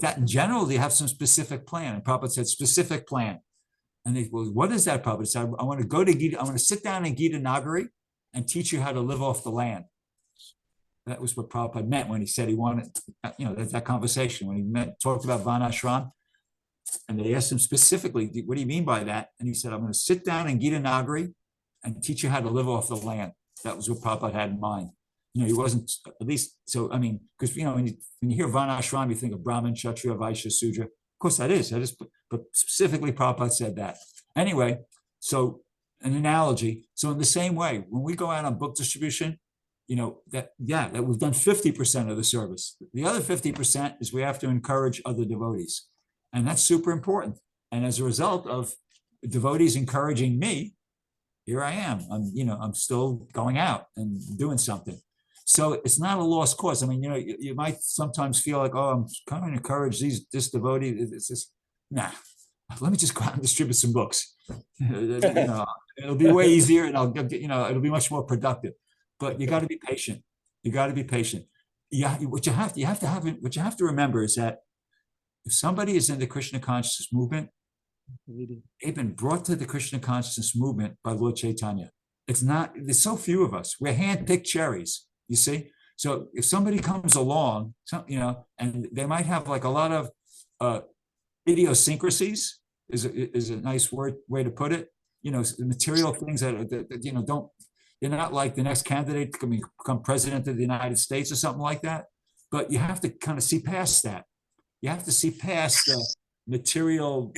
that in general, do you have some specific plan? And Prabhupada said, specific plan. And they, well, what is that, Prabhupada? He said, I want to go to Gita, I want to sit down in Gita Nagari and teach you how to live off the land. That was what Prabhupada meant when he said he wanted, that conversation, when he talked about Vanashram. And they asked him specifically, what do you mean by that? And he said, I'm going to sit down in Gita Nagari and teach you how to live off the land. That was what Prabhupada had in mind. He wasn't, at least, so, I mean, because, when you hear Vanashram, you think of Brahmin, Kshatriya, Vaishya, Sudra. Of course, that is, but specifically Prabhupada said that. Anyway, so an analogy. So in the same way, when we go out on book distribution, that we've done 50% of the service. The other 50% is we have to encourage other devotees. And that's super important. And as a result of devotees encouraging me, here I am. I'm still going out and doing something. So it's not a lost cause. I mean, you might sometimes feel like, oh, I'm kind of encourage this devotee. It's just, nah, let me just go out and distribute some books. It'll be way easier, and it'll be much more productive. But you got to be patient. You got to be patient. Yeah, what you have to remember is that if somebody is in the Krishna consciousness movement, they've been brought to the Krishna consciousness movement by Lord Chaitanya. There's so few of us. We're hand-picked cherries, you see? So if somebody comes along, and they might have like a lot of idiosyncrasies, is a nice way to put it. Material things that they're not like the next candidate to become president of the United States or something like that. But you have to kind of see past that. You have to see past the material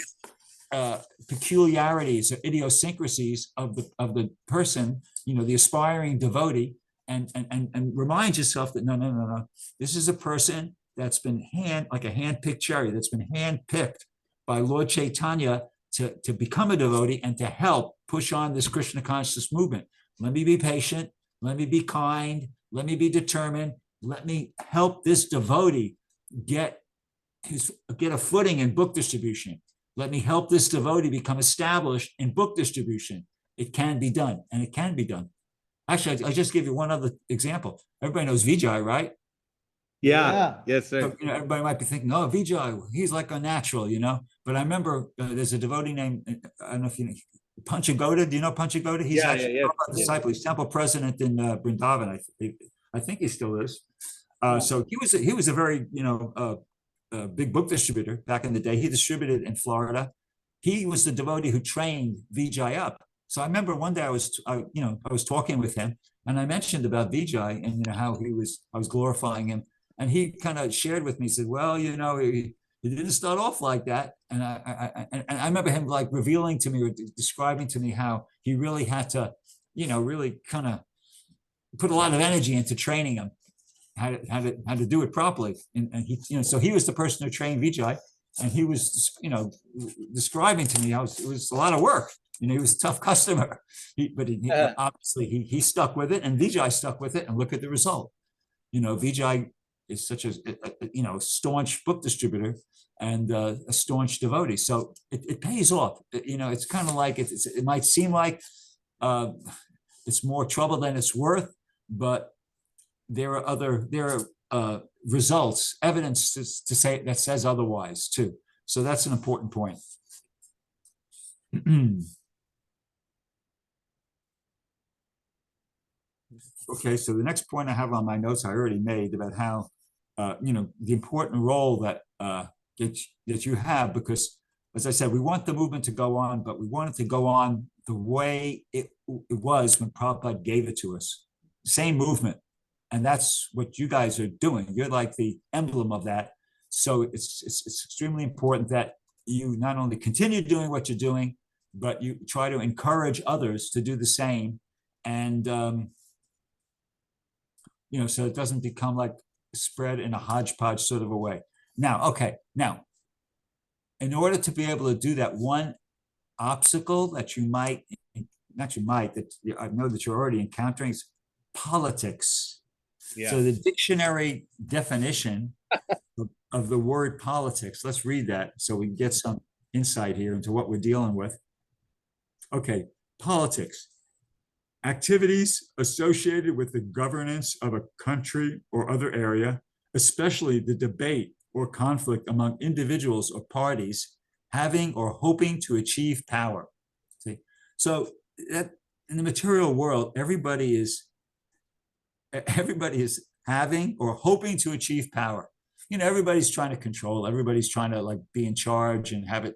peculiarities or idiosyncrasies of the person, the aspiring devotee, and remind yourself that no. This is a person that's been like a hand-picked cherry, that's been hand-picked by Lord Chaitanya to become a devotee and to help push on this Krishna consciousness movement. Let me be patient. Let me be kind. Let me be determined. Let me help this devotee get a footing in book distribution. Let me help this devotee become established in book distribution. It can be done, and it can be done. Actually, I just give you one other example. Everybody knows Vijay, right? Yeah. Yes, sir. So, everybody might be thinking, oh, Vijay, he's like a natural, But I remember there's a devotee named, I don't know if you know, Panchagoda. Do you know Panchagoda? He's actually a disciple. He's temple president in Vrindavan. I think he still is. So he was a very, big book distributor back in the day. He distributed in Florida. He was the devotee who trained Vijay up. So I remember one day I was talking with him, and I mentioned about Vijay and how I was glorifying him, and he kind of shared with me. He said, "Well, he didn't start off like that." And I remember him like revealing to me or describing to me how he really had to, really kind of put a lot of energy into training him. How to do it properly, and he, so he was the person who trained Vijay, and he was, describing to me how it was a lot of work. He was a tough customer, but obviously he stuck with it, and Vijay stuck with it, and look at the result. Vijay is such a staunch book distributor and a staunch devotee, so it pays off. It's kind of like it might seem like it's more trouble than it's worth, but there are results, evidence to say that says otherwise too. So that's an important point. Okay, so the next point I have on my notes I already made about how the important role that that you have, because as I said, we want the movement to go on, but we want it to go on the way it was when Prabhupada gave it to us. Same movement. And that's what you guys are doing. You're like the emblem of that. So it's extremely important that you not only continue doing what you're doing, but you try to encourage others to do the same. And, so it doesn't become like spread in a hodgepodge sort of a way. Now, in order to be able to do that, one obstacle that I know that you're already encountering is politics. So Yeah. the dictionary definition of the word politics, let's read that so we can get some insight here into what we're dealing with. Okay, politics. Activities associated with the governance of a country or other area, especially the debate or conflict among individuals or parties having or hoping to achieve power. See, so that in the material world, everybody is having or hoping to achieve power. You know, everybody's trying to control, everybody's trying to like be in charge and have it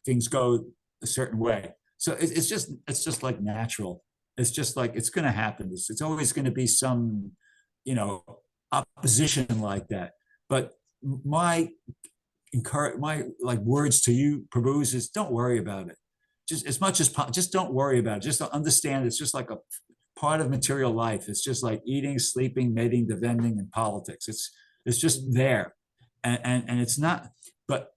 things go a certain way. So it's just like natural. It's just like it's going to happen. It's always going to be some, you know, opposition like that. But my like words to you, Prabhu, is don't worry about it. Just as much as just don't worry about it. Just understand it's just like a part of material life. It's just like eating, sleeping, mating, defending, and politics. It's just there, and it's not. But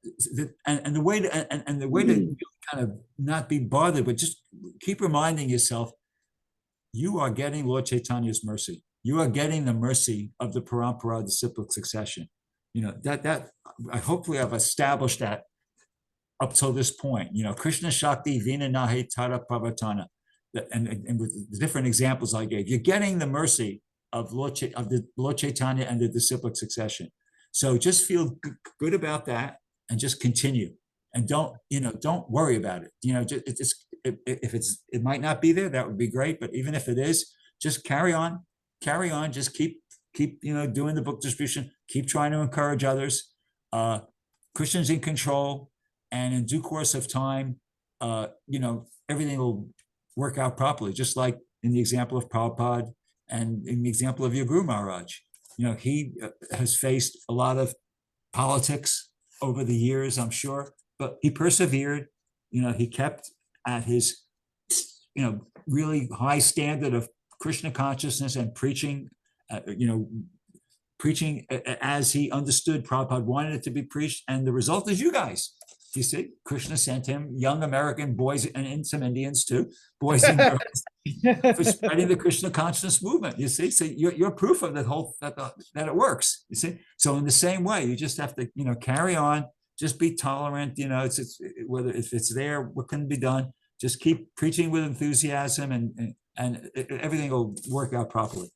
the way to and the way to kind of not be bothered, but just keep reminding yourself, you are getting Lord Chaitanya's mercy. You are getting the mercy of the Parampara disciplic succession. You know, that hopefully I've established that up till this point. You know, Krishna Shakti Vina Nahe Tara Pavatana. And with the different examples I gave, you're getting the mercy of the Lord Chaitanya and the disciplic succession. So just feel good about that and just continue. And don't worry about it. You know, it might not be there, that would be great. But even if it is, just carry on, just keep, doing the book distribution, keep trying to encourage others. Krishna's in control, and in due course of time, everything will work out properly, just like in the example of Prabhupada and in the example of your Guru Maharaj. You know, he has faced a lot of politics over the years, I'm sure, but he persevered. You know, he kept at his, really high standard of Krishna consciousness and preaching, preaching as he understood Prabhupada wanted it to be preached. And the result is you guys. You see, Krishna sent him young American boys and some Indians too, boys and girls, for spreading the Krishna consciousness movement. You see, so you're proof of that whole that it works. You see, so in the same way, you just have to carry on, just be tolerant. It's whether if it's there, what can be done. Just keep preaching with enthusiasm, and everything will work out properly.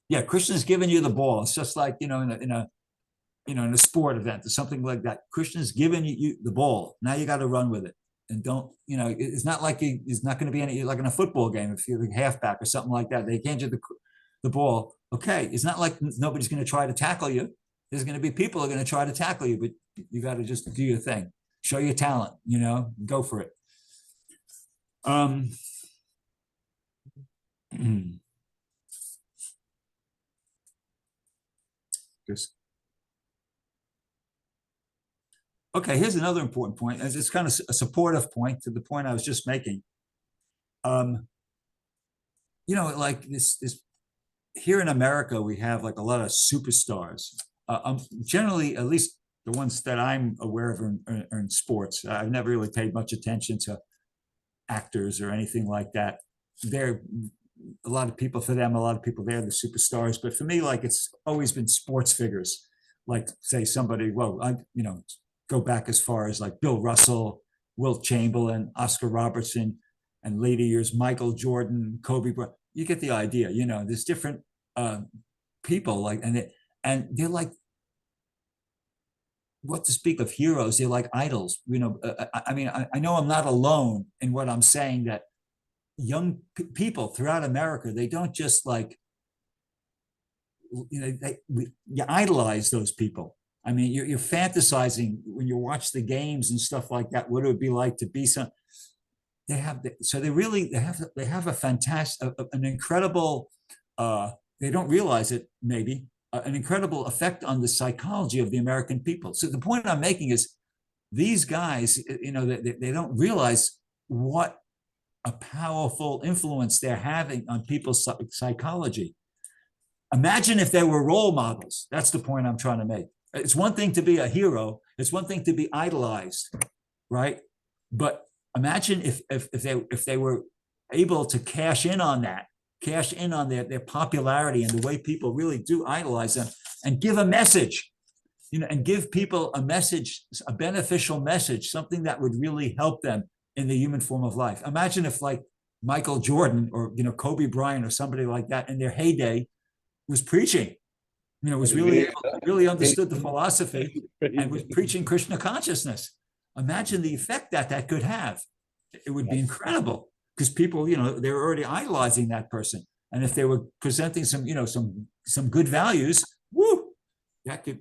Yeah, Krishna's giving you the ball. It's just like in a sport event or something like that. Krishna's giving you the ball. Now you got to run with it. And don't, it's not like it's not going to be any, like in a football game, if you're the halfback or something like that, they can't get the ball. Okay. It's not like nobody's going to try to tackle you. There's going to be people who are going to try to tackle you, but you got to just do your thing. Show your talent, go for it. Just okay, here's another important point, as it's kind of a supportive point to the point I was just making. Like this here in America, we have like a lot of superstars. Generally, at least the ones that I'm aware of are in sports. I've never really paid much attention to actors or anything like that. They're a lot of people, for them, a lot of people, they're the superstars. But for me, like it's always been sports figures. Like say somebody, go back as far as like Bill Russell, Wilt Chamberlain, Oscar Robertson, and later years, Michael Jordan, Kobe Bryant. You get the idea, there's different people like, and they're like, what to speak of heroes, they're like idols. I know I'm not alone in what I'm saying, that young people throughout America, they don't just like, you idolize those people. I mean, you're fantasizing when you watch the games and stuff like that, what it would be like to be some. They have a fantastic, an incredible. They don't realize it, maybe an incredible effect on the psychology of the American people. So the point I'm making is, these guys, they don't realize what a powerful influence they're having on people's psychology. Imagine if they were role models. That's the point I'm trying to make. It's one thing to be a hero. It's one thing to be idolized, right? But imagine if they were able to cash in on that cash in on their popularity and the way people really do idolize them, and give a message, and give people a message, a beneficial message, something that would really help them in the human form of life. Imagine if like Michael Jordan or, Kobe Bryant or somebody like that in their heyday was preaching, was really understood the philosophy and was preaching Krishna consciousness. Imagine the effect that could have. It would be incredible, because people, they were already idolizing that person. And if they were presenting some good values, woo, that could,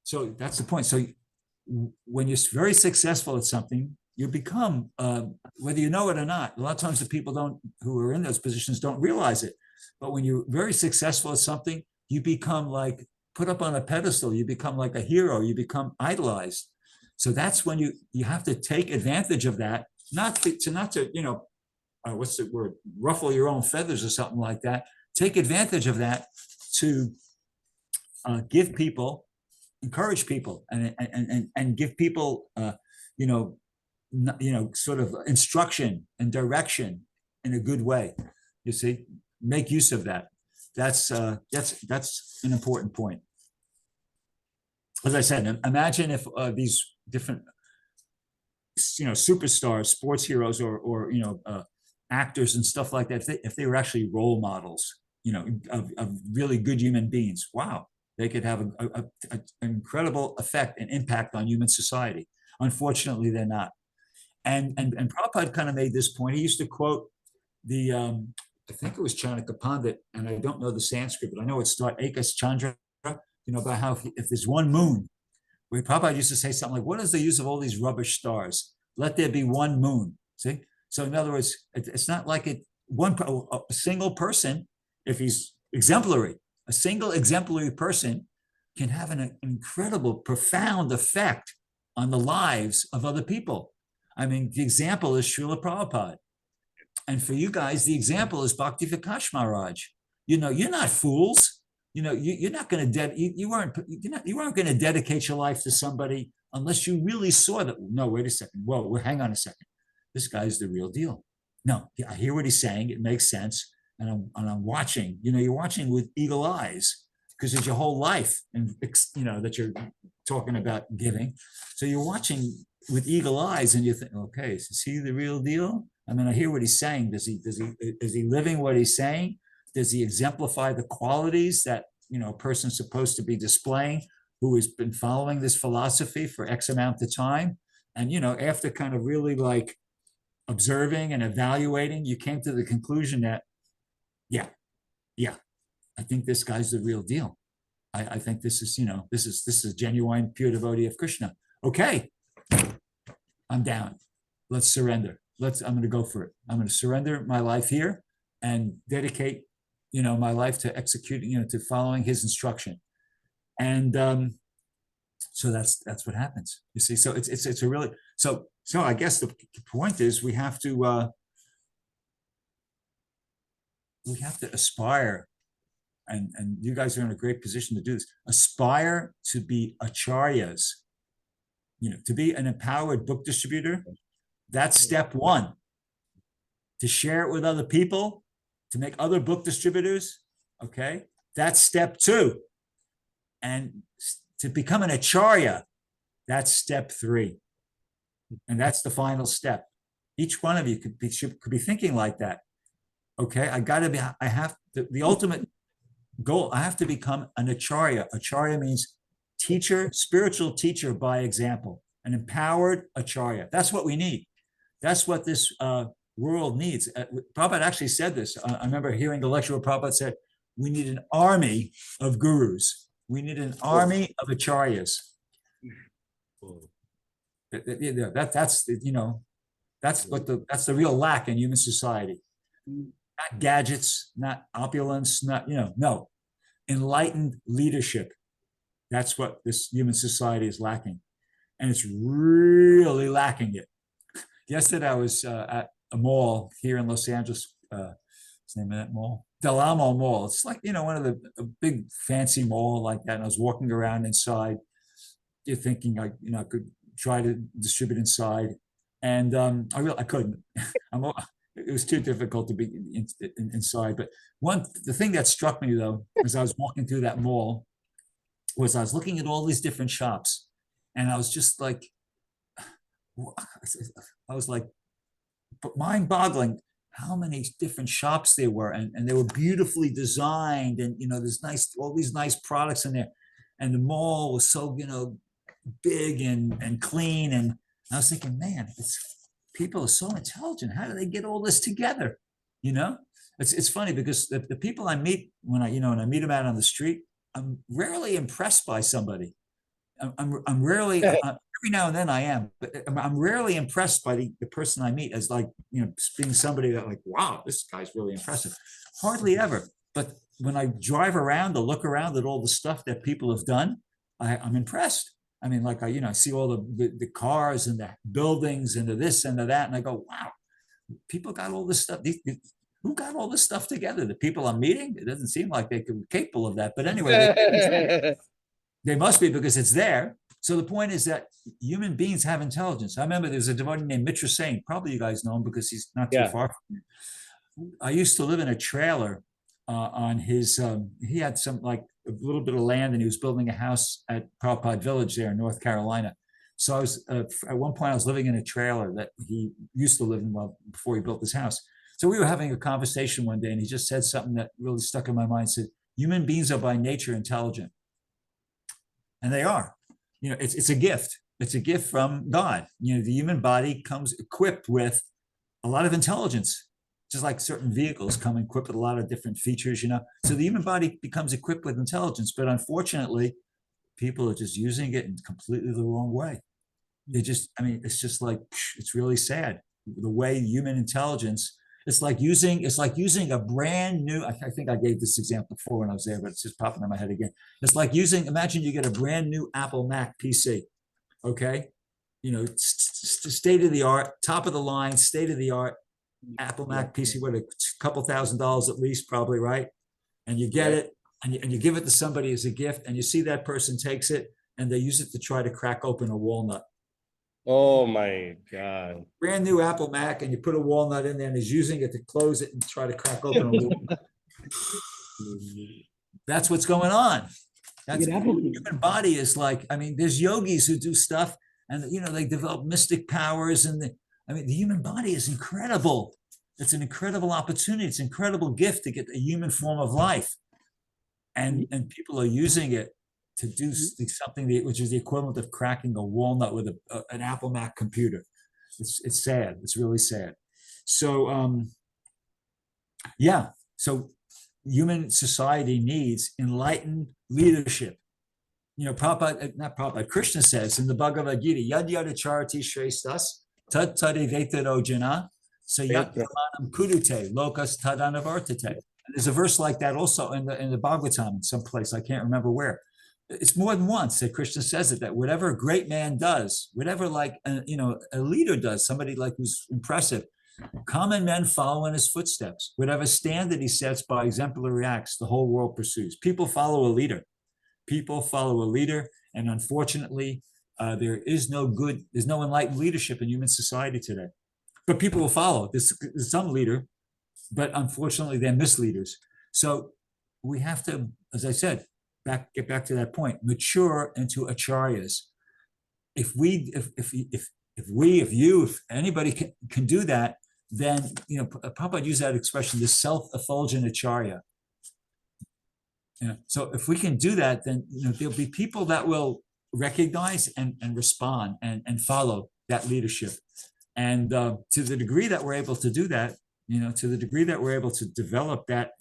so that's the point. So when you're very successful at something, you become, whether you know it or not, a lot of times the people who are in those positions don't realize it. But when you're very successful at something, you become like put up on a pedestal. You become like a hero. You become idolized. So that's when you have to take advantage of that, not to what's the word, ruffle your own feathers or something like that. Take advantage of that to give people, encourage people, and give people, sort of instruction and direction in a good way. You see, make use of that. That's an important point. As I said, imagine if these different, superstars, sports heroes, or actors and stuff like that, if they were actually role models, of really good human beings. Wow, they could have an incredible effect and impact on human society. Unfortunately, they're not. And Prabhupada kind of made this point. He used to quote the, I think it was Chanakya Pandit, and I don't know the Sanskrit, but I know it's Ekas Chandra, about how if there's one moon, where Prabhupada used to say something like, what is the use of all these rubbish stars? Let there be one moon. See? So in other words, it's not like a single person, if he's exemplary, a single exemplary person can have an incredible, profound effect on the lives of other people. I mean, the example is Srila Prabhupada. And for you guys, the example is Bhakti Vikash Maharaj. You're not fools. You're not going to you weren't going to dedicate your life to somebody unless you really saw that. No, wait a second. Whoa, hang on a second. This guy's the real deal. No, I hear what he's saying. It makes sense. And I'm watching. You're watching with eagle eyes, because it's your whole life, and that you're talking about giving. So you're watching with eagle eyes, and you think, okay, is he the real deal? I mean, I hear what he's saying. Is he living what he's saying? Does he exemplify the qualities that a person's supposed to be displaying, who has been following this philosophy for X amount of time? And after kind of really like observing and evaluating, you came to the conclusion that, yeah, I think this guy's the real deal. I think this is this is genuine, pure devotee of Krishna. Okay, I'm down. Let's surrender. I'm going to go for it. I'm going to surrender my life here and dedicate, my life to executing, to following his instruction. And so that's what happens. You see, so it's a really, so I guess the point is we have to aspire, and you guys are in a great position to do this. Aspire to be acharyas, to be an empowered book distributor. That's step one. To share it with other people, to make other book distributors, okay? That's step two. And to become an acharya, that's step three. And that's the final step. Each one of you could be thinking like that. Okay, I have the ultimate goal. I have to become an acharya. Acharya means teacher, spiritual teacher by example, an empowered acharya. That's what we need. That's what this world needs. Prabhupada actually said this. I remember hearing the lecture where Prabhupada said, we need an army of gurus. We need an army of acharyas. That's the real lack in human society. Not gadgets, not opulence, no. Enlightened leadership. That's what this human society is lacking. And it's really lacking it. Yesterday, I was at a mall here in Los Angeles. What's the name of that mall? Del Amo Mall. It's like, one of a big fancy mall like that. And I was walking around inside. You're thinking, I could try to distribute inside. And I couldn't. it was too difficult to be inside. But the thing that struck me though, as I was walking through that mall, was I was looking at all these different shops, and I was just like, I was like, mind-boggling how many different shops there were, and they were beautifully designed, and there's all these nice products in there, and the mall was so big and clean, and I was thinking, man, people are so intelligent. How do they get all this together? It's funny because the people I meet when I meet them out on the street, I'm rarely impressed by somebody. I'm rarely every now and then I am, but I'm rarely impressed by the person I meet as being somebody that like, wow, this guy's really impressive. Hardly ever. But when I drive around or look around at all the stuff that people have done, I'm impressed. I mean, like I see all the cars and the buildings and the this and the that, and I go, wow, people got all this stuff. Who got all this stuff together? The people I'm meeting? It doesn't seem like they could be capable of that. But anyway, they must be, because it's there. So the point is that human beings have intelligence. I remember there's a devotee named Mitra Singh. Probably you guys know him because he's not too far from me. I used to live in a trailer on his, he had some like a little bit of land, and he was building a house at Prabhupada Village there in North Carolina. So I was, at one point I was living in a trailer that he used to live in before he built his house. So we were having a conversation one day, and he just said something that really stuck in my mind. He said, human beings are by nature intelligent. And they are. It's a gift. It's a gift from God. The human body comes equipped with a lot of intelligence, just like certain vehicles come equipped with a lot of different features, So the human body becomes equipped with intelligence, but unfortunately, people are just using it in completely the wrong way. It's just like, it's really sad. The way human intelligence, it's like using a brand new, I think I gave this example before when I was there, but it's just popping in my head again. It's like imagine you get a brand new Apple Mac PC, okay? State of the art, top of the line, state of the art Apple Mac PC, what, a couple $1,000s at least, probably, right? And you get it, and you give it to somebody as a gift, and you see that person takes it, and they use it to try to crack open a walnut. Oh my God. Brand new Apple Mac, and you put a walnut in there, and he's using it to close it and try to crack open a walnut. That's what's going on. That's the human body is like, there's yogis who do stuff, and they develop mystic powers, and the human body is incredible. It's an incredible opportunity. It's an incredible gift to get a human form of life. And people are using it to do something which is the equivalent of cracking a walnut with an Apple Mac computer. It's sad. It's really sad. So, so human society needs enlightened leadership. Krishna says in the Bhagavad Gita, yad yada charati shrestas, tad tadevetato jana, sayat pramanam kudute, lokas tadanavartate. There's a verse like that also in the Bhagavatam in some place, I can't remember where. It's more than once that Krishna says it, that whatever a great man does, whatever like a leader does, somebody like who's impressive, common men follow in his footsteps. Whatever standard he sets by exemplary acts, the whole world pursues. People follow a leader. People follow a leader, and unfortunately, there's no enlightened leadership in human society today. But people will follow. There's some leader, but unfortunately, they're misleaders. So we have to, as I said, get back to that point, mature into acharyas. If anybody can do that, then Prabhupada used that expression, the self-effulgent acharya. So if we can do that, then there'll be people that will recognize and respond and follow that leadership. And to the degree that we're able to do that, to the degree that we're able to develop that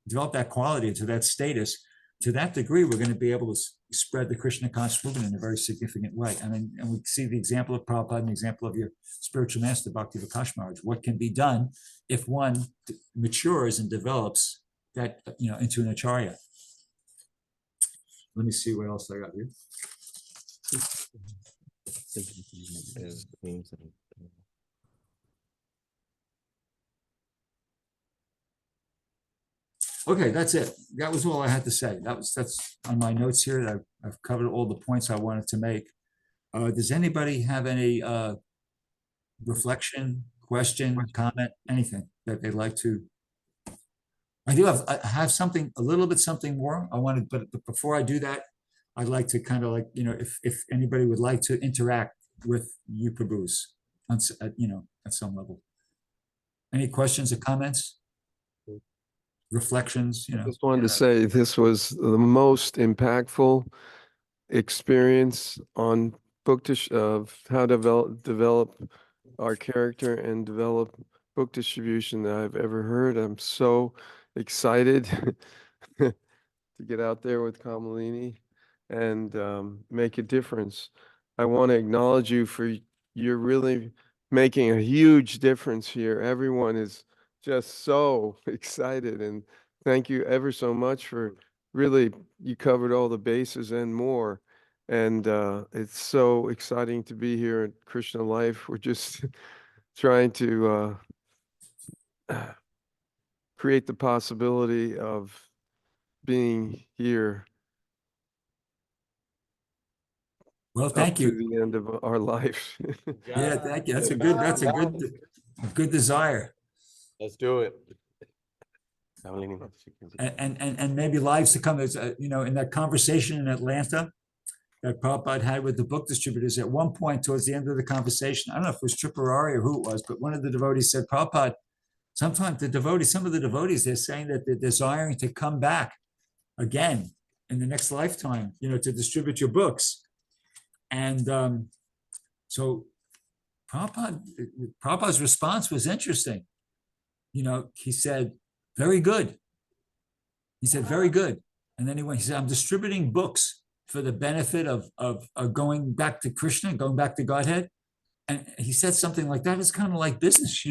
develop that quality into that status, to that degree, we're going to be able to spread the Krishna conscious movement in a very significant way. And we see the example of Prabhupada and the example of your spiritual master, Bhakti Vikash Maharaj. What can be done if one matures and develops that, into an acharya? Let me see what else I got here. Okay, that's it. That was all I had to say. That's on my notes here. I've covered all the points I wanted to make. Does anybody have any reflection, question, comment, anything that they'd like to. I have something, a little bit something more I wanted, but before I do that, I'd like to kind of like, if anybody would like to interact with you, Prabhu's, at some level. Any questions or comments? Reflections, Just wanted to say this was the most impactful experience on of how to develop our character and develop book distribution that I've ever heard. I'm so excited to get out there with Kamalini and make a difference. I want to acknowledge you for you're really making a huge difference here. Everyone is just so excited, and thank you ever so much for really, you covered all the bases and more. And it's so exciting to be here at Krishna Life. We're just trying to create the possibility of being here Well, up thank to you. the end of our life. Yeah, thank you. That's a good desire. Let's do it. And maybe lives to come. There's in that conversation in Atlanta that Prabhupada had with the book distributors, at one point towards the end of the conversation, I don't know if it was Tripurari or who it was, but one of the devotees said, Prabhupada, sometimes some of the devotees, they're saying that they're desiring to come back again in the next lifetime, to distribute your books. And so Prabhupada's response was interesting. He said, very good. He said, very good. And then he said, I'm distributing books for the benefit of going back to Krishna, going back to Godhead. And he said something like that. It's kind of like business,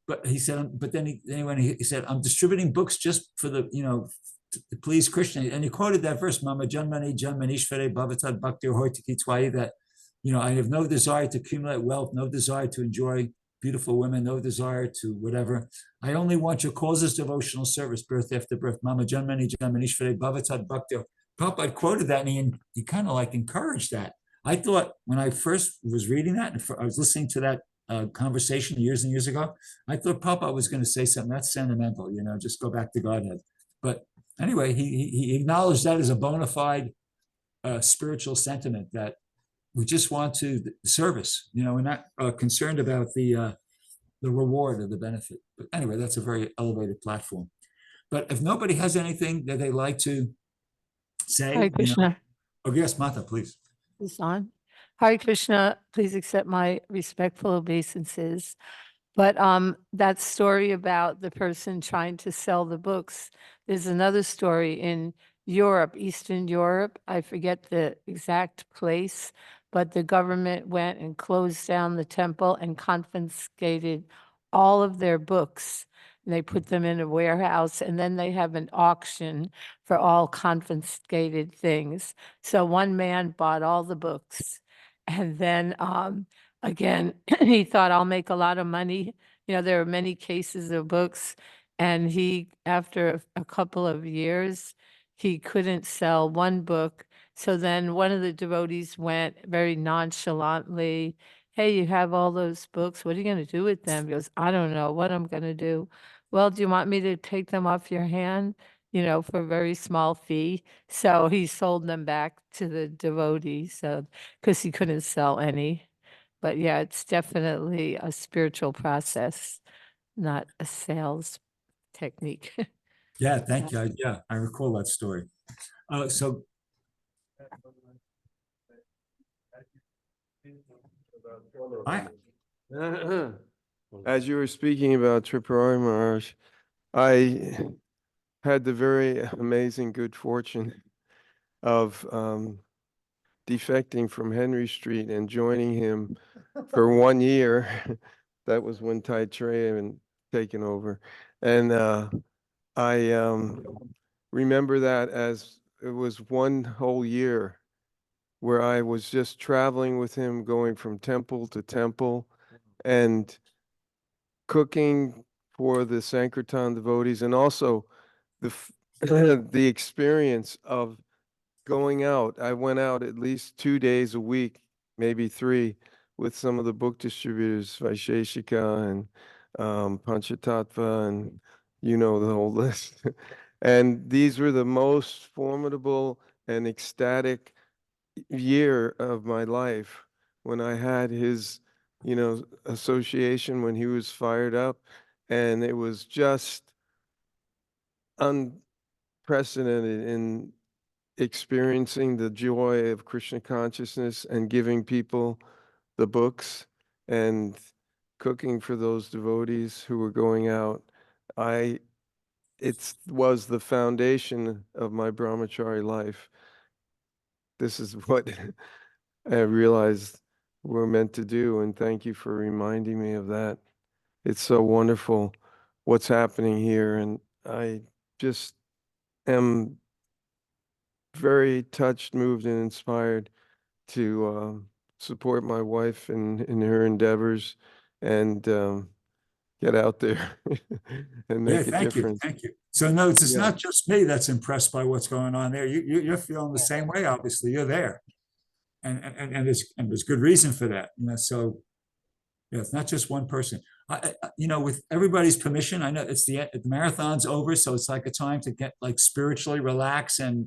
But he said, but then he said, I'm distributing books just for the, to please Krishna. And he quoted that verse, Mama Janmani Janmanishvare Bhavatad Bhakti Hoitiki Twai, that, I have no desire to accumulate wealth, no desire to enjoy beautiful women, no desire to whatever. I only want your causeless devotional service, birth after birth. Mama Janmani Janmanishvare Bhavatad Bhakti. Prabhupada quoted that, and he kind of like encouraged that. I thought when I first was reading that, and I was listening to that conversation years and years ago, I thought Prabhupada was going to say something that's sentimental, just go back to Godhead. But anyway, he acknowledged that as a bona fide spiritual sentiment, that we just want to service. We're not concerned about the reward or the benefit. But anyway, that's a very elevated platform. But if nobody has anything that they like to say, Hare Krishna. Oh yes, Mata, please. Is on. Hare Krishna, please accept my respectful obeisances. But that story about the person trying to sell the books, there's another story in Europe, Eastern Europe. I forget the exact place, but the government went and closed down the temple and confiscated all of their books. And they put them in a warehouse, and then they have an auction for all confiscated things. So one man bought all the books, and then again, he thought, I'll make a lot of money. There are many cases of books, and after a couple of years, he couldn't sell one book. So then one of the devotees went very nonchalantly, hey, you have all those books. What are you going to do with them? He goes, I don't know what I'm going to do. Well, do you want me to take them off your hand, for a very small fee? So he sold them back to the devotee, because he couldn't sell any. But yeah, it's definitely a spiritual process, not a sales technique. Yeah, thank you. I recall that story. So As you were speaking about Tripurari Maharaj, I had the very amazing good fortune of defecting from Henry Street and joining him for 1 year. That was when Taittiriya had taken over. And I remember that as it was one whole year where I was just traveling with him, going from temple to temple and cooking for the Sankirtan devotees, and also the experience of going out. I went out at least 2 days a week, maybe 3, with some of the book distributors, Vaisheshika and Panchatattva, and you know the whole list. And these were the most formidable and ecstatic year of my life when I had his, association when he was fired up. And it was just unprecedented in experiencing the joy of Krishna consciousness and giving people the books and cooking for those devotees who were going out. It was the foundation of my brahmachari life. This is what I realized we're meant to do, and thank you for reminding me of that. It's so wonderful what's happening here, and I just am very touched, moved, and inspired to support my wife in her endeavors and get out there and Yeah, make a thank you, difference. thank you. So no, it's Yeah. not just me that's impressed by what's going on there. You're feeling the same way, obviously. You're there. And there's good reason for that. So yeah, it's not just one person. With everybody's permission, I know the marathon's over, so it's like a time to get like spiritually relax and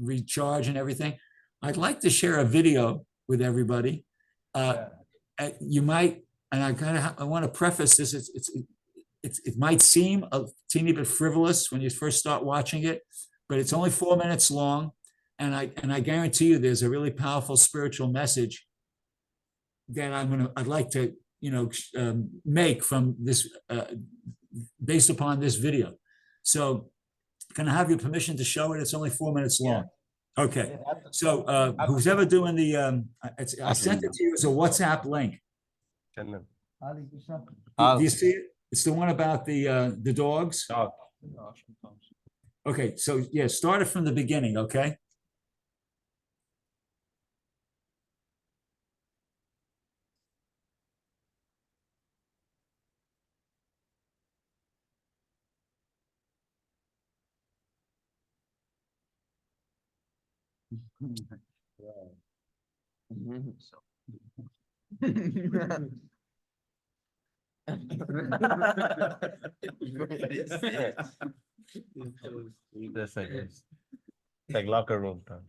recharge and everything. I'd like to share a video with everybody. You might, and I want to preface this. It might seem a teeny bit frivolous when you first start watching it, but it's only 4 minutes long, and I guarantee you there's a really powerful spiritual message that I'd like to make from this based upon this video. So can I have your permission to show it? It's only 4 minutes long. Okay. So who's ever doing the I sent it to you as a WhatsApp link. Do you see it? It's the one about the dogs. Okay, so yeah, start it from the beginning, okay? It's like locker room time.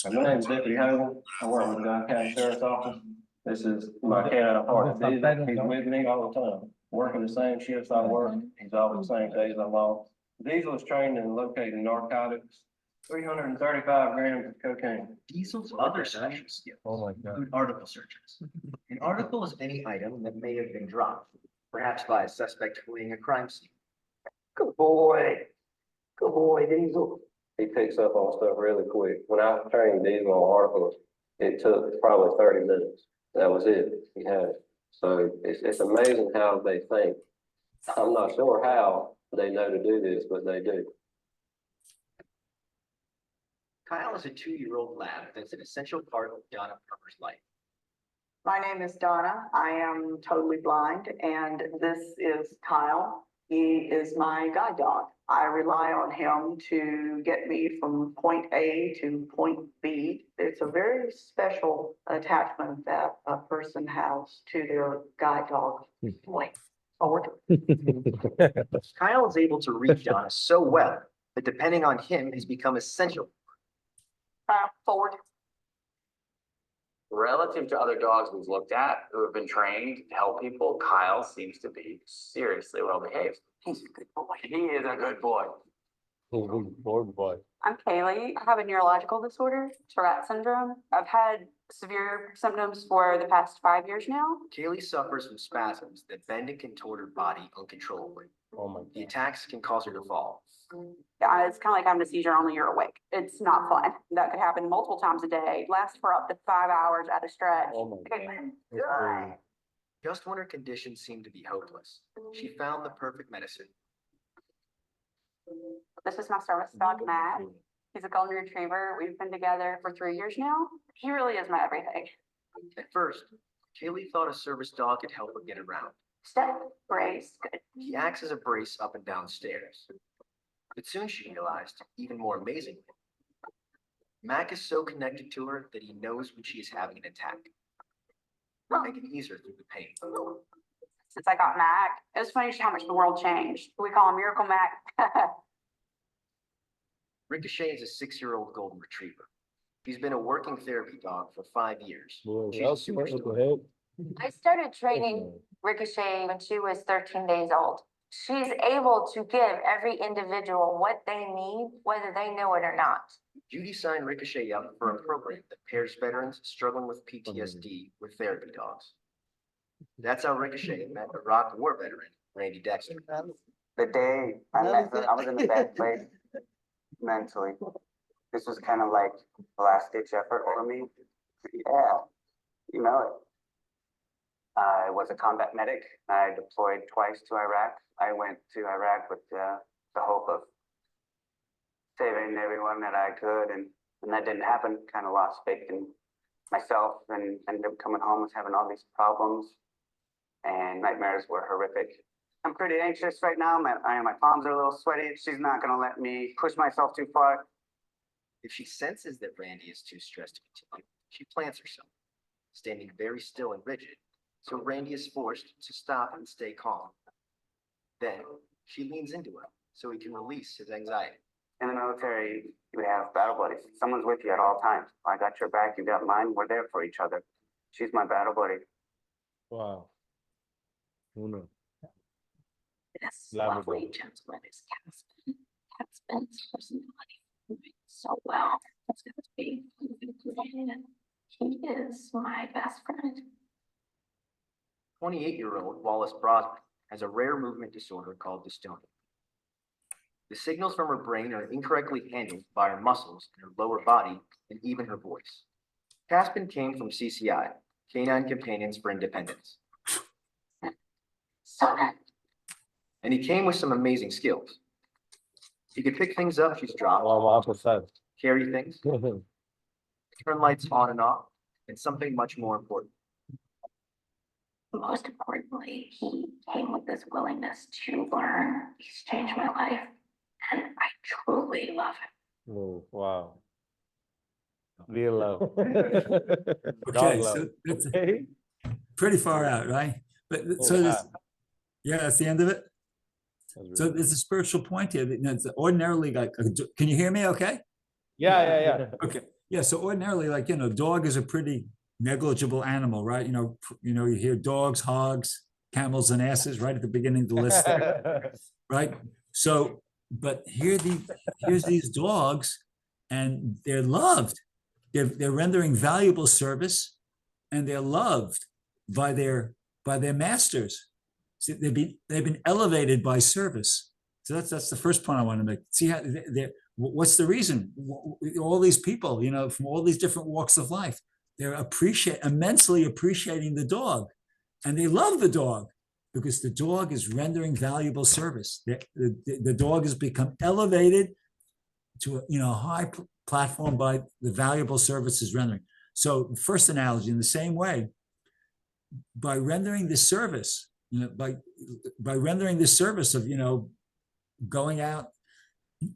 My name is Deputy Hogan. I work with the Guy County Sheriff's Office. This is my canine partner. He's with me all the time, working the same shifts I work. He's always the same days I'm off. Diesel is trained in locating narcotics, 335 grams of cocaine. Diesel's other specials Oh my God. include article searches. An article is any item that may have been dropped, perhaps by a suspect fleeing a crime scene. Good boy, Diesel. He picks up on stuff really quick. When I trained Diesel on articles, it took probably 30 minutes. That was it. He had it. So it's amazing how they think. I'm not sure how they know to do this, but they do. Kyle is a 2-year-old lab that's an essential part of Donna Parker's life. My name is Donna. I am totally blind, and this is Kyle. He is my guide dog. I rely on him to get me from point A to point B. It's a very special attachment that a person has to their guide dog. Point forward. Kyle is able to read Donna so well that depending on him has become essential. Forward. Relative to other dogs we've looked at who have been trained to help people, Kyle seems to be seriously well behaved. He's a good boy. He is a good boy. Board boy. I'm Kaylee. I have a neurological disorder, Tourette syndrome. I've had severe symptoms for the past 5 years now. Kaylee suffers from spasms that bend and contort her body uncontrollably. Oh my The God. attacks can cause her to fall. Yeah, it's kind of like having a seizure only you're awake. It's not fun. That could happen multiple times a day, last for up to 5 hours at a stretch. Oh my It God. could- That's crazy. Just when her condition seemed to be hopeless, she found the perfect medicine. This is my service dog, Matt. He's a golden retriever. We've been together for 3 years now. He really is my everything. At first, Kaylee thought a service dog could help her get around. Step, brace, good. He acts as a brace up and down stairs. But soon she realized, even more amazingly, Mac is so connected to her that he knows when she is having an attack. I can ease her through the pain. Since I got Mac, it was funny how much the world changed. We call him Miracle Mac. Ricochet is a 6-year-old golden retriever. He's been a working therapy dog for 5 years. She's a superstar. I started training Ricochet when she was 13 days old. She's able to give every individual what they need, whether they know it or not. Judy signed Ricochet up for a program that pairs veterans struggling with PTSD with therapy dogs. That's how Ricochet met Iraq War veteran Randy Dexter. The day I met her, I was in a bad place mentally. This was kind of like the last ditch effort for me. Yeah, you know it. I was a combat medic. I deployed twice to Iraq. I went to Iraq with the hope of saving everyone that I could, and that didn't happen. Kind of lost faith in myself, and ended up coming home was having all these problems, and nightmares were horrific. I'm pretty anxious right now. My palms are a little sweaty. She's not gonna let me push myself too far. If she senses that Randy is too stressed to continue, she plants herself, standing very still and rigid, so Randy is forced to stop and stay calm. Then she leans into him so he can release his anxiety. In the military, you would have battle buddies. Someone's with you at all times. I got your back, you got mine. We're there for each other. She's my battle buddy. Wow. Uno. This Labrador. lovely gentleman is Caspin. Caspin's personality moving so well. It's going to be included. He is my best friend. 28-year-old Wallace Brosnan has a rare movement disorder called dystonia. The signals from her brain are incorrectly handled by her muscles in her lower body and even her voice. Caspin came from CCI, Canine Companions for Independence. And he came with some amazing skills. He could pick things up she's dropped, carry things, turn lights on and off, and something much more important. Most importantly, he came with this willingness to learn. He's changed my life, and I truly love him. Oh, wow. Real love. Okay, so that's Okay. pretty far out, right? But Oh, so this, wow. yeah, that's the end of it. That's So really- there's a spiritual point here. That, it's ordinarily, like, can you hear me? Okay. Yeah. Okay. Yeah. So ordinarily, like, dog is a pretty negligible animal, right? You hear dogs, hogs, camels, and asses right at the beginning of the list, there, right? So, but here's these dogs, and they're loved. They're rendering valuable service, and they're loved by their masters. See, they've been elevated by service. So that's the first point I want to make. See how what's the reason? All these people, from all these different walks of life, they're immensely appreciating the dog, and they love the dog because the dog is rendering valuable service. The dog has become elevated to a high platform by the valuable services rendering. So the first analogy, in the same way, by rendering this service, by rendering this service of going out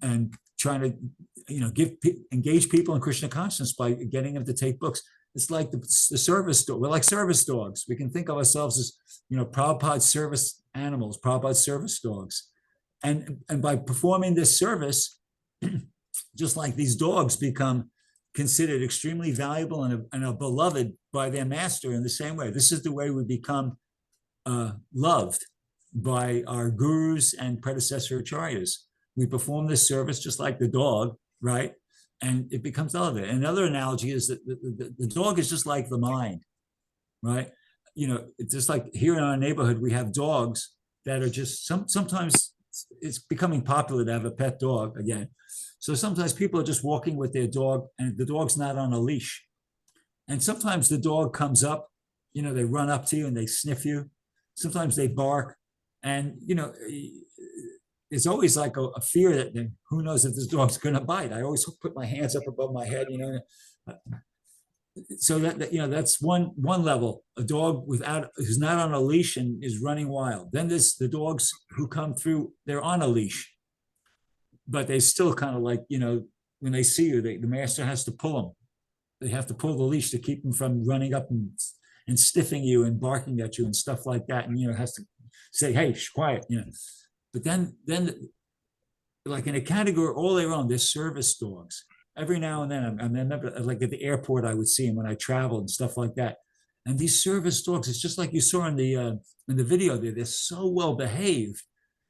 and trying to engage people in Krishna consciousness by getting them to take books. It's like the service dog. We're like service dogs. We can think of ourselves as Prabhupada's service animals, Prabhupada's service dogs, and by performing this service, just like these dogs become considered extremely valuable and are beloved by their master in the same way. This is the way we become loved by our gurus and predecessor acharyas. We perform this service just like the dog, right? And it becomes elevated. Another analogy is that the dog is just like the mind, right? It's just like here in our neighborhood, we have dogs that are just sometimes it's becoming popular to have a pet dog again. So sometimes people are just walking with their dog and the dog's not on a leash. And sometimes the dog comes up, they run up to you and they sniff you. Sometimes they bark, and it's always like a fear that who knows if this dog's going to bite. I always put my hands up above my head, so that's one level. A dog who's not on a leash and is running wild. Then there's the dogs who come through, they're on a leash. but they still kind of like, when they see you, the master has to pull them. They have to pull the leash to keep them from running up and stiffing you and barking at you and stuff like that. And, has to say, hey, quiet, But then like in a category all their own, there's service dogs. Every now and then, I remember like at the airport, I would see them when I traveled and stuff like that. And these service dogs, it's just like you saw in the video there, they're so well behaved.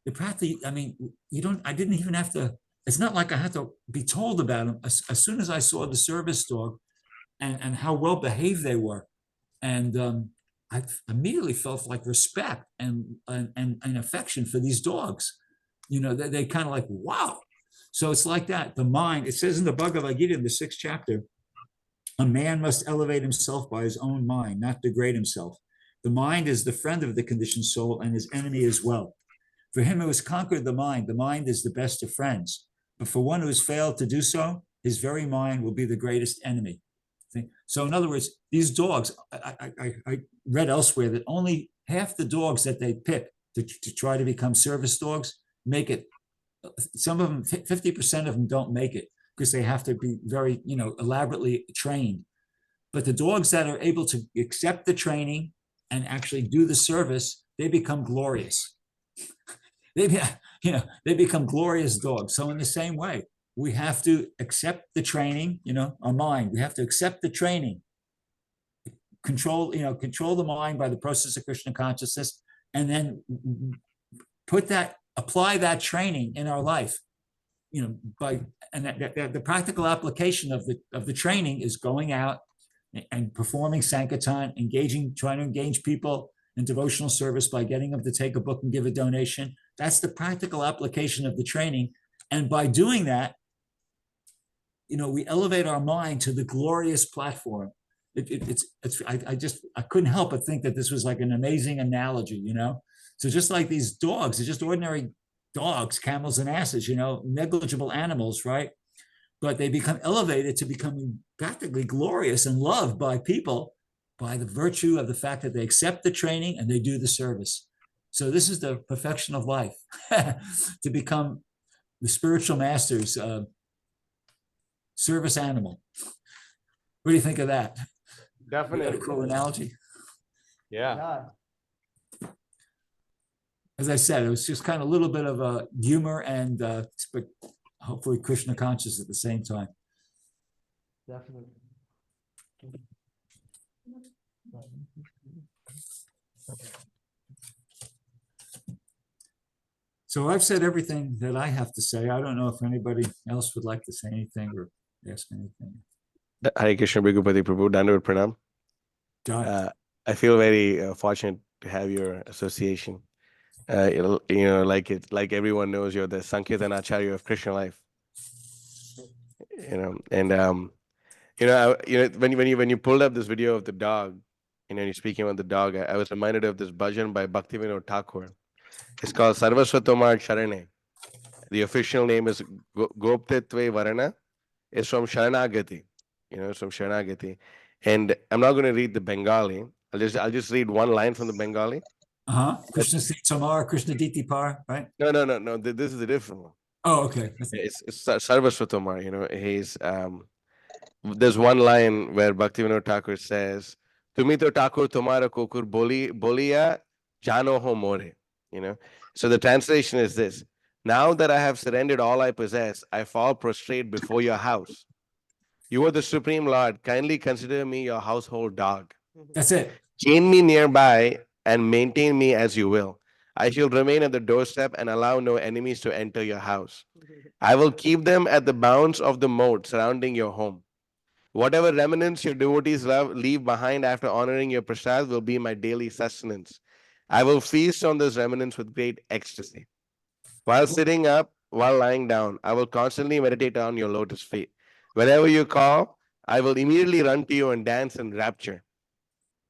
They're practically, I mean, I didn't even have to, it's not like I had to be told about them. As soon as I saw the service dog and how well behaved they were, and I immediately felt like respect and affection for these dogs. They kind of like, wow. So it's like that. The mind, it says in the Bhagavad Gita in the 6th chapter, a man must elevate himself by his own mind, not degrade himself. The mind is the friend of the conditioned soul and his enemy as well. For him who has conquered the mind is the best of friends. But for one who has failed to do so, his very mind will be the greatest enemy. So in other words, these dogs, I read elsewhere that only half the dogs that they pick to try to become service dogs make it. Some of them, 50% of them don't make it because they have to be very, elaborately trained. But the dogs that are able to accept the training and actually do the service, they become glorious. They become glorious dogs. So in the same way, we have to accept the training, our mind. We have to accept the training, control the mind by the process of Krishna consciousness, and then apply that training in our life. The practical application of the training is going out and performing Sankirtan, trying to engage people in devotional service by getting them to take a book and give a donation. That's the practical application of the training. And by doing that, we elevate our mind to the glorious platform. I couldn't help but think that this was like an amazing analogy, So just like these dogs, they're just ordinary dogs, camels and asses, negligible animals, right? But they become elevated to becoming practically glorious and loved by people by the virtue of the fact that they accept the training and they do the service. So this is the perfection of life, to become the spiritual master's service animal. What do you think of that? Definitely. A cool analogy. Yeah. As I said, it was just kind of a little bit of a humor and but hopefully Krishna conscious at the same time. Definitely. So I've said everything that I have to say. I don't know if anybody else would like to say anything or ask anything. Hare Krishna, Brgupati, Prabhu, Dandavat Pranam. I feel very fortunate to have your association. Like everyone knows, you're the Sankirtan Acharya of Krishna life. When you pulled up this video of the dog, you're speaking about the dog, I was reminded of this bhajan by Bhaktivinoda Thakur. It's called Sarvasvatomar Sharane. The official name is Goptitve Varana. It's from Sharanagati. It's from Sharanagati. And I'm not going to read the Bengali. I'll just read one line from the Bengali. Krishna Samar, Krishna Diti Par, right? No. This is a different one. Oh, okay. It's Sarvasvatomar. He's there's one line where Bhaktivinoda Thakur says, "Tumi to Thakur tomara kokur boliya jano ho more." So the translation is this: now that I have surrendered all I possess, I fall prostrate before your house. You are the Supreme Lord. Kindly consider me your household dog. That's it. Chain me nearby and maintain me as you will. I shall remain at the doorstep and allow no enemies to enter your house. I will keep them at the bounds of the moat surrounding your home. Whatever remnants your devotees leave behind after honoring your prasad will be my daily sustenance. I will feast on those remnants with great ecstasy. While sitting up, while lying down, I will constantly meditate on your lotus feet. Whenever you call, I will immediately run to you and dance in rapture.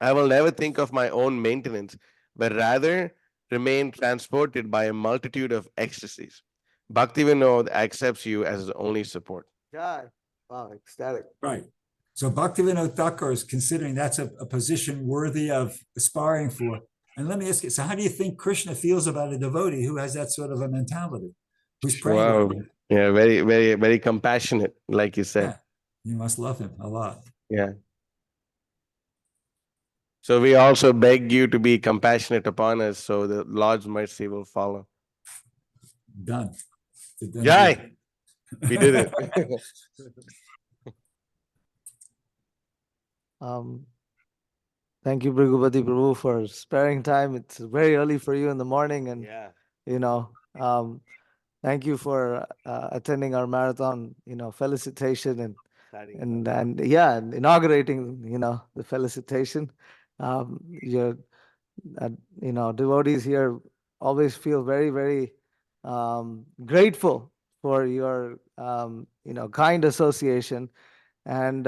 I will never think of my own maintenance, but rather remain transported by a multitude of ecstasies. Bhaktivinoda accepts you as his only support. God. Wow, ecstatic. Right. So Bhaktivinoda Thakur is considering that's a position worthy of aspiring for. And let me ask you, so how do you think Krishna feels about a devotee who has that sort of a mentality? Who's praying? Wow. Yeah, very, very, very compassionate, like you said. Yeah, you must love him a lot. Yeah. So we also beg you to be compassionate upon us, so the Lord's mercy will follow. Done. It's a done deal. Jai, we did it. Um, thank you, Brgupati Prabhu, for sparing time. It's very early for you in the morning, and Yeah. you know, thank you for attending our marathon. Felicitation and yeah, and inaugurating. The felicitation. Your devotees here always feel very, very grateful for your kind association. And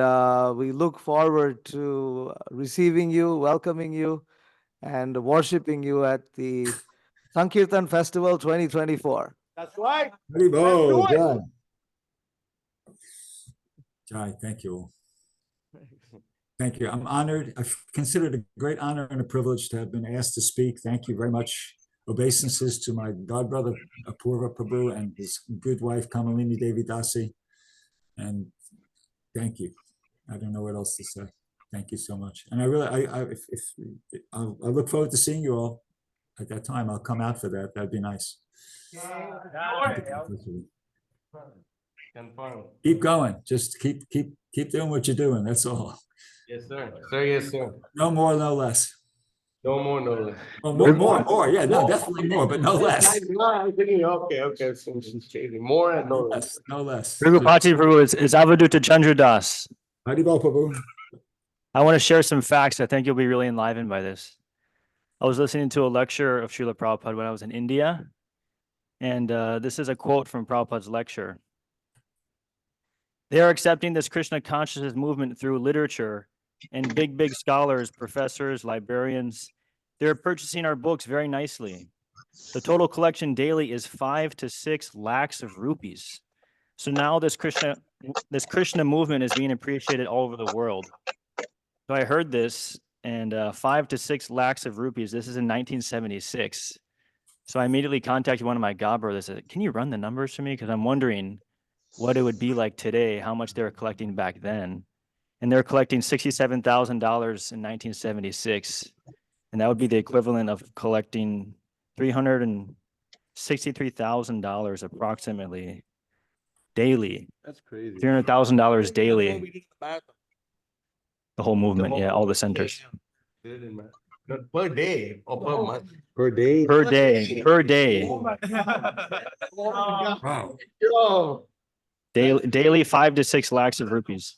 we look forward to receiving you, welcoming you, and worshiping you at the Sankirtan Festival 2024. That's right. Haribol, Jai. Jai, thank you. Thank you. I'm honored. I've considered a great honor and a privilege to have been asked to speak. Thank you very much. Obeisances to my godbrother, Apurva Prabhu, and his good wife, Kamalini Devi Dasi. And thank you. I don't know what else to say. Thank you so much. And I really, I look forward to seeing you all at that time. I'll come out for that. That'd be nice. Confirm. Keep going. Just keep doing what you're doing. That's all. Yes, sir. Sir, yes, sir. No more, no less. No more, no less. Oh, more. Yeah, no, definitely more, but no less. Okay. So she's changing. More and no less. No less. Brgupati Prabhu is Avaduta Chandra Das. Haribol Prabhu. I want to share some facts. I think you'll be really enlivened by this. I was listening to a lecture of Srila Prabhupada when I was in India. And this is a quote from Prabhupada's lecture. They are accepting this Krishna consciousness movement through literature and big scholars, professors, librarians. They're purchasing our books very nicely. The total collection daily is 5 to 6 lakhs of rupees. So now this Krishna movement is being appreciated all over the world. So I heard this, and 5 to 6 lakhs of rupees. This is in 1976. So I immediately contacted one of my godbrothers. I said, "Can you run the numbers for me? Because I'm wondering what it would be like today, how much they were collecting back then." And they're collecting $67,000 in 1976. And that would be the equivalent of collecting $363,000 approximately daily. That's crazy. $300,000 daily. The whole movement, yeah, all the centers. Per day or per month? Per day. Per day, per day. Wow. Yo. Daily 5 to 6 lakhs of rupees.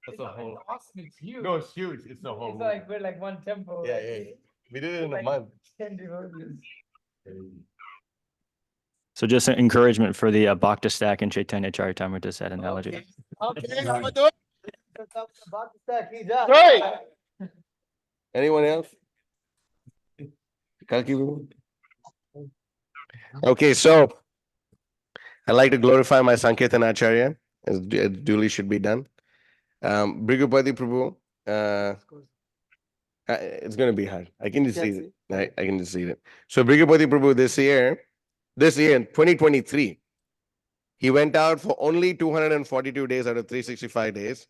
That's a whole. It's huge. No, it's huge. It's the whole. We're like one temple. Yeah. We did it in a month. 10 devotees. So just an encouragement for the Bhakta stack and Chaitanya Charitamrita set analogy. Okay, I'm gonna do it. Right. Anyone else? Okay, so I'd like to glorify my Sankirtan Acharya, as duly should be done. Brgupati Prabhu, it's going to be hard. I can just see it. I can just see it. So Brgupati Prabhu this year in 2023, he went out for only 242 days out of 365 days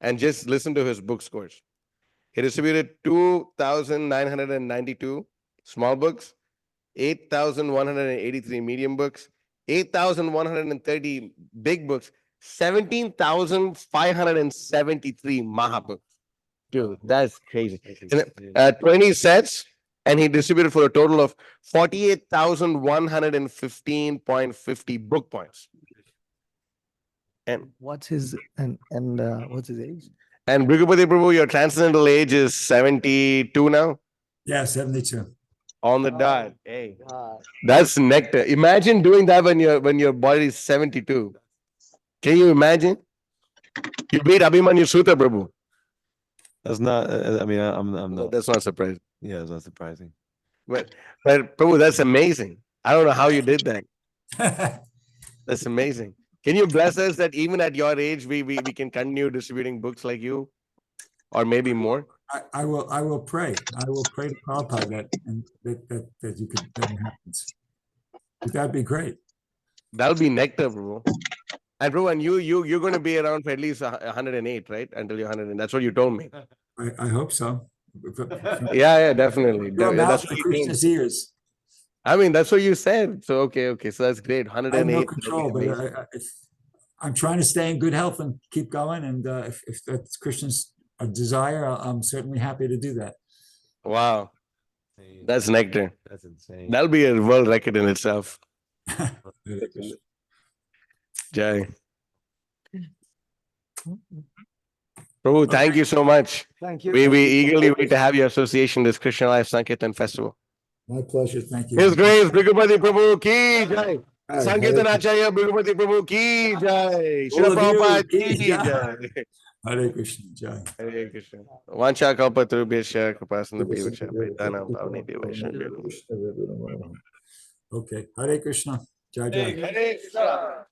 and just listen to his book scores. He distributed 2,992 small books, 8,183 medium books, 8,130 big books, 17,573 Mahabooks. Dude, that's crazy. And, 20 sets, and he distributed for a total of 48,115.50 book points. And What's his what's his age? And Brgupati Prabhu, your transcendental age is 72 now? Yeah, 72. On the dot. Hey, that's nectar. Imagine doing that when your body is 72. Can you imagine? You beat Abhimanyu Suta, Prabhu. That's not. I mean, I'm not. That's not surprising. Yeah, it's not surprising. But Prabhu, that's amazing. I don't know how you did that. That's amazing. Can you bless us that even at your age, we can continue distributing books like you, or maybe more? I will pray. I will pray to Prabhupada that you could, that happens. That'd be great. That'll be nectar, bro. And bro, and you're going to be around for at least 108, right? Until you're 100. That's what you told me. I hope so. Yeah, definitely. Your That's mouth what to you told me. Krishna's ears. I mean, that's what you said. So okay. So that's great. I have 108. no that'll be control, but amazing. I'm trying to stay in good health and keep going. And if that's Krishna's desire, I'm certainly happy to do that. Wow, that's nectar. That's insane. That'll be a world record in itself. Jai. Prabhu, thank you so much. Thank you. We eagerly wait to have your association this Krishna Life Sankirtan Festival. My pleasure. Thank you. His Grace Brgupati Prabhu ki jai. Hi, Sankirtan Hare Acharya Brgupati Prabhu ki jai. All Srila of you, Prabhupada ki ki jai. jai. Hare Krishna. Jai. Hare Krishna. Vancha kalpatarubhyascha kripasindhubhyascha paritanam pavanebhyo vaishnavibhyo. Okay. Hare Krishna. Jai Jai. Hare Krishna.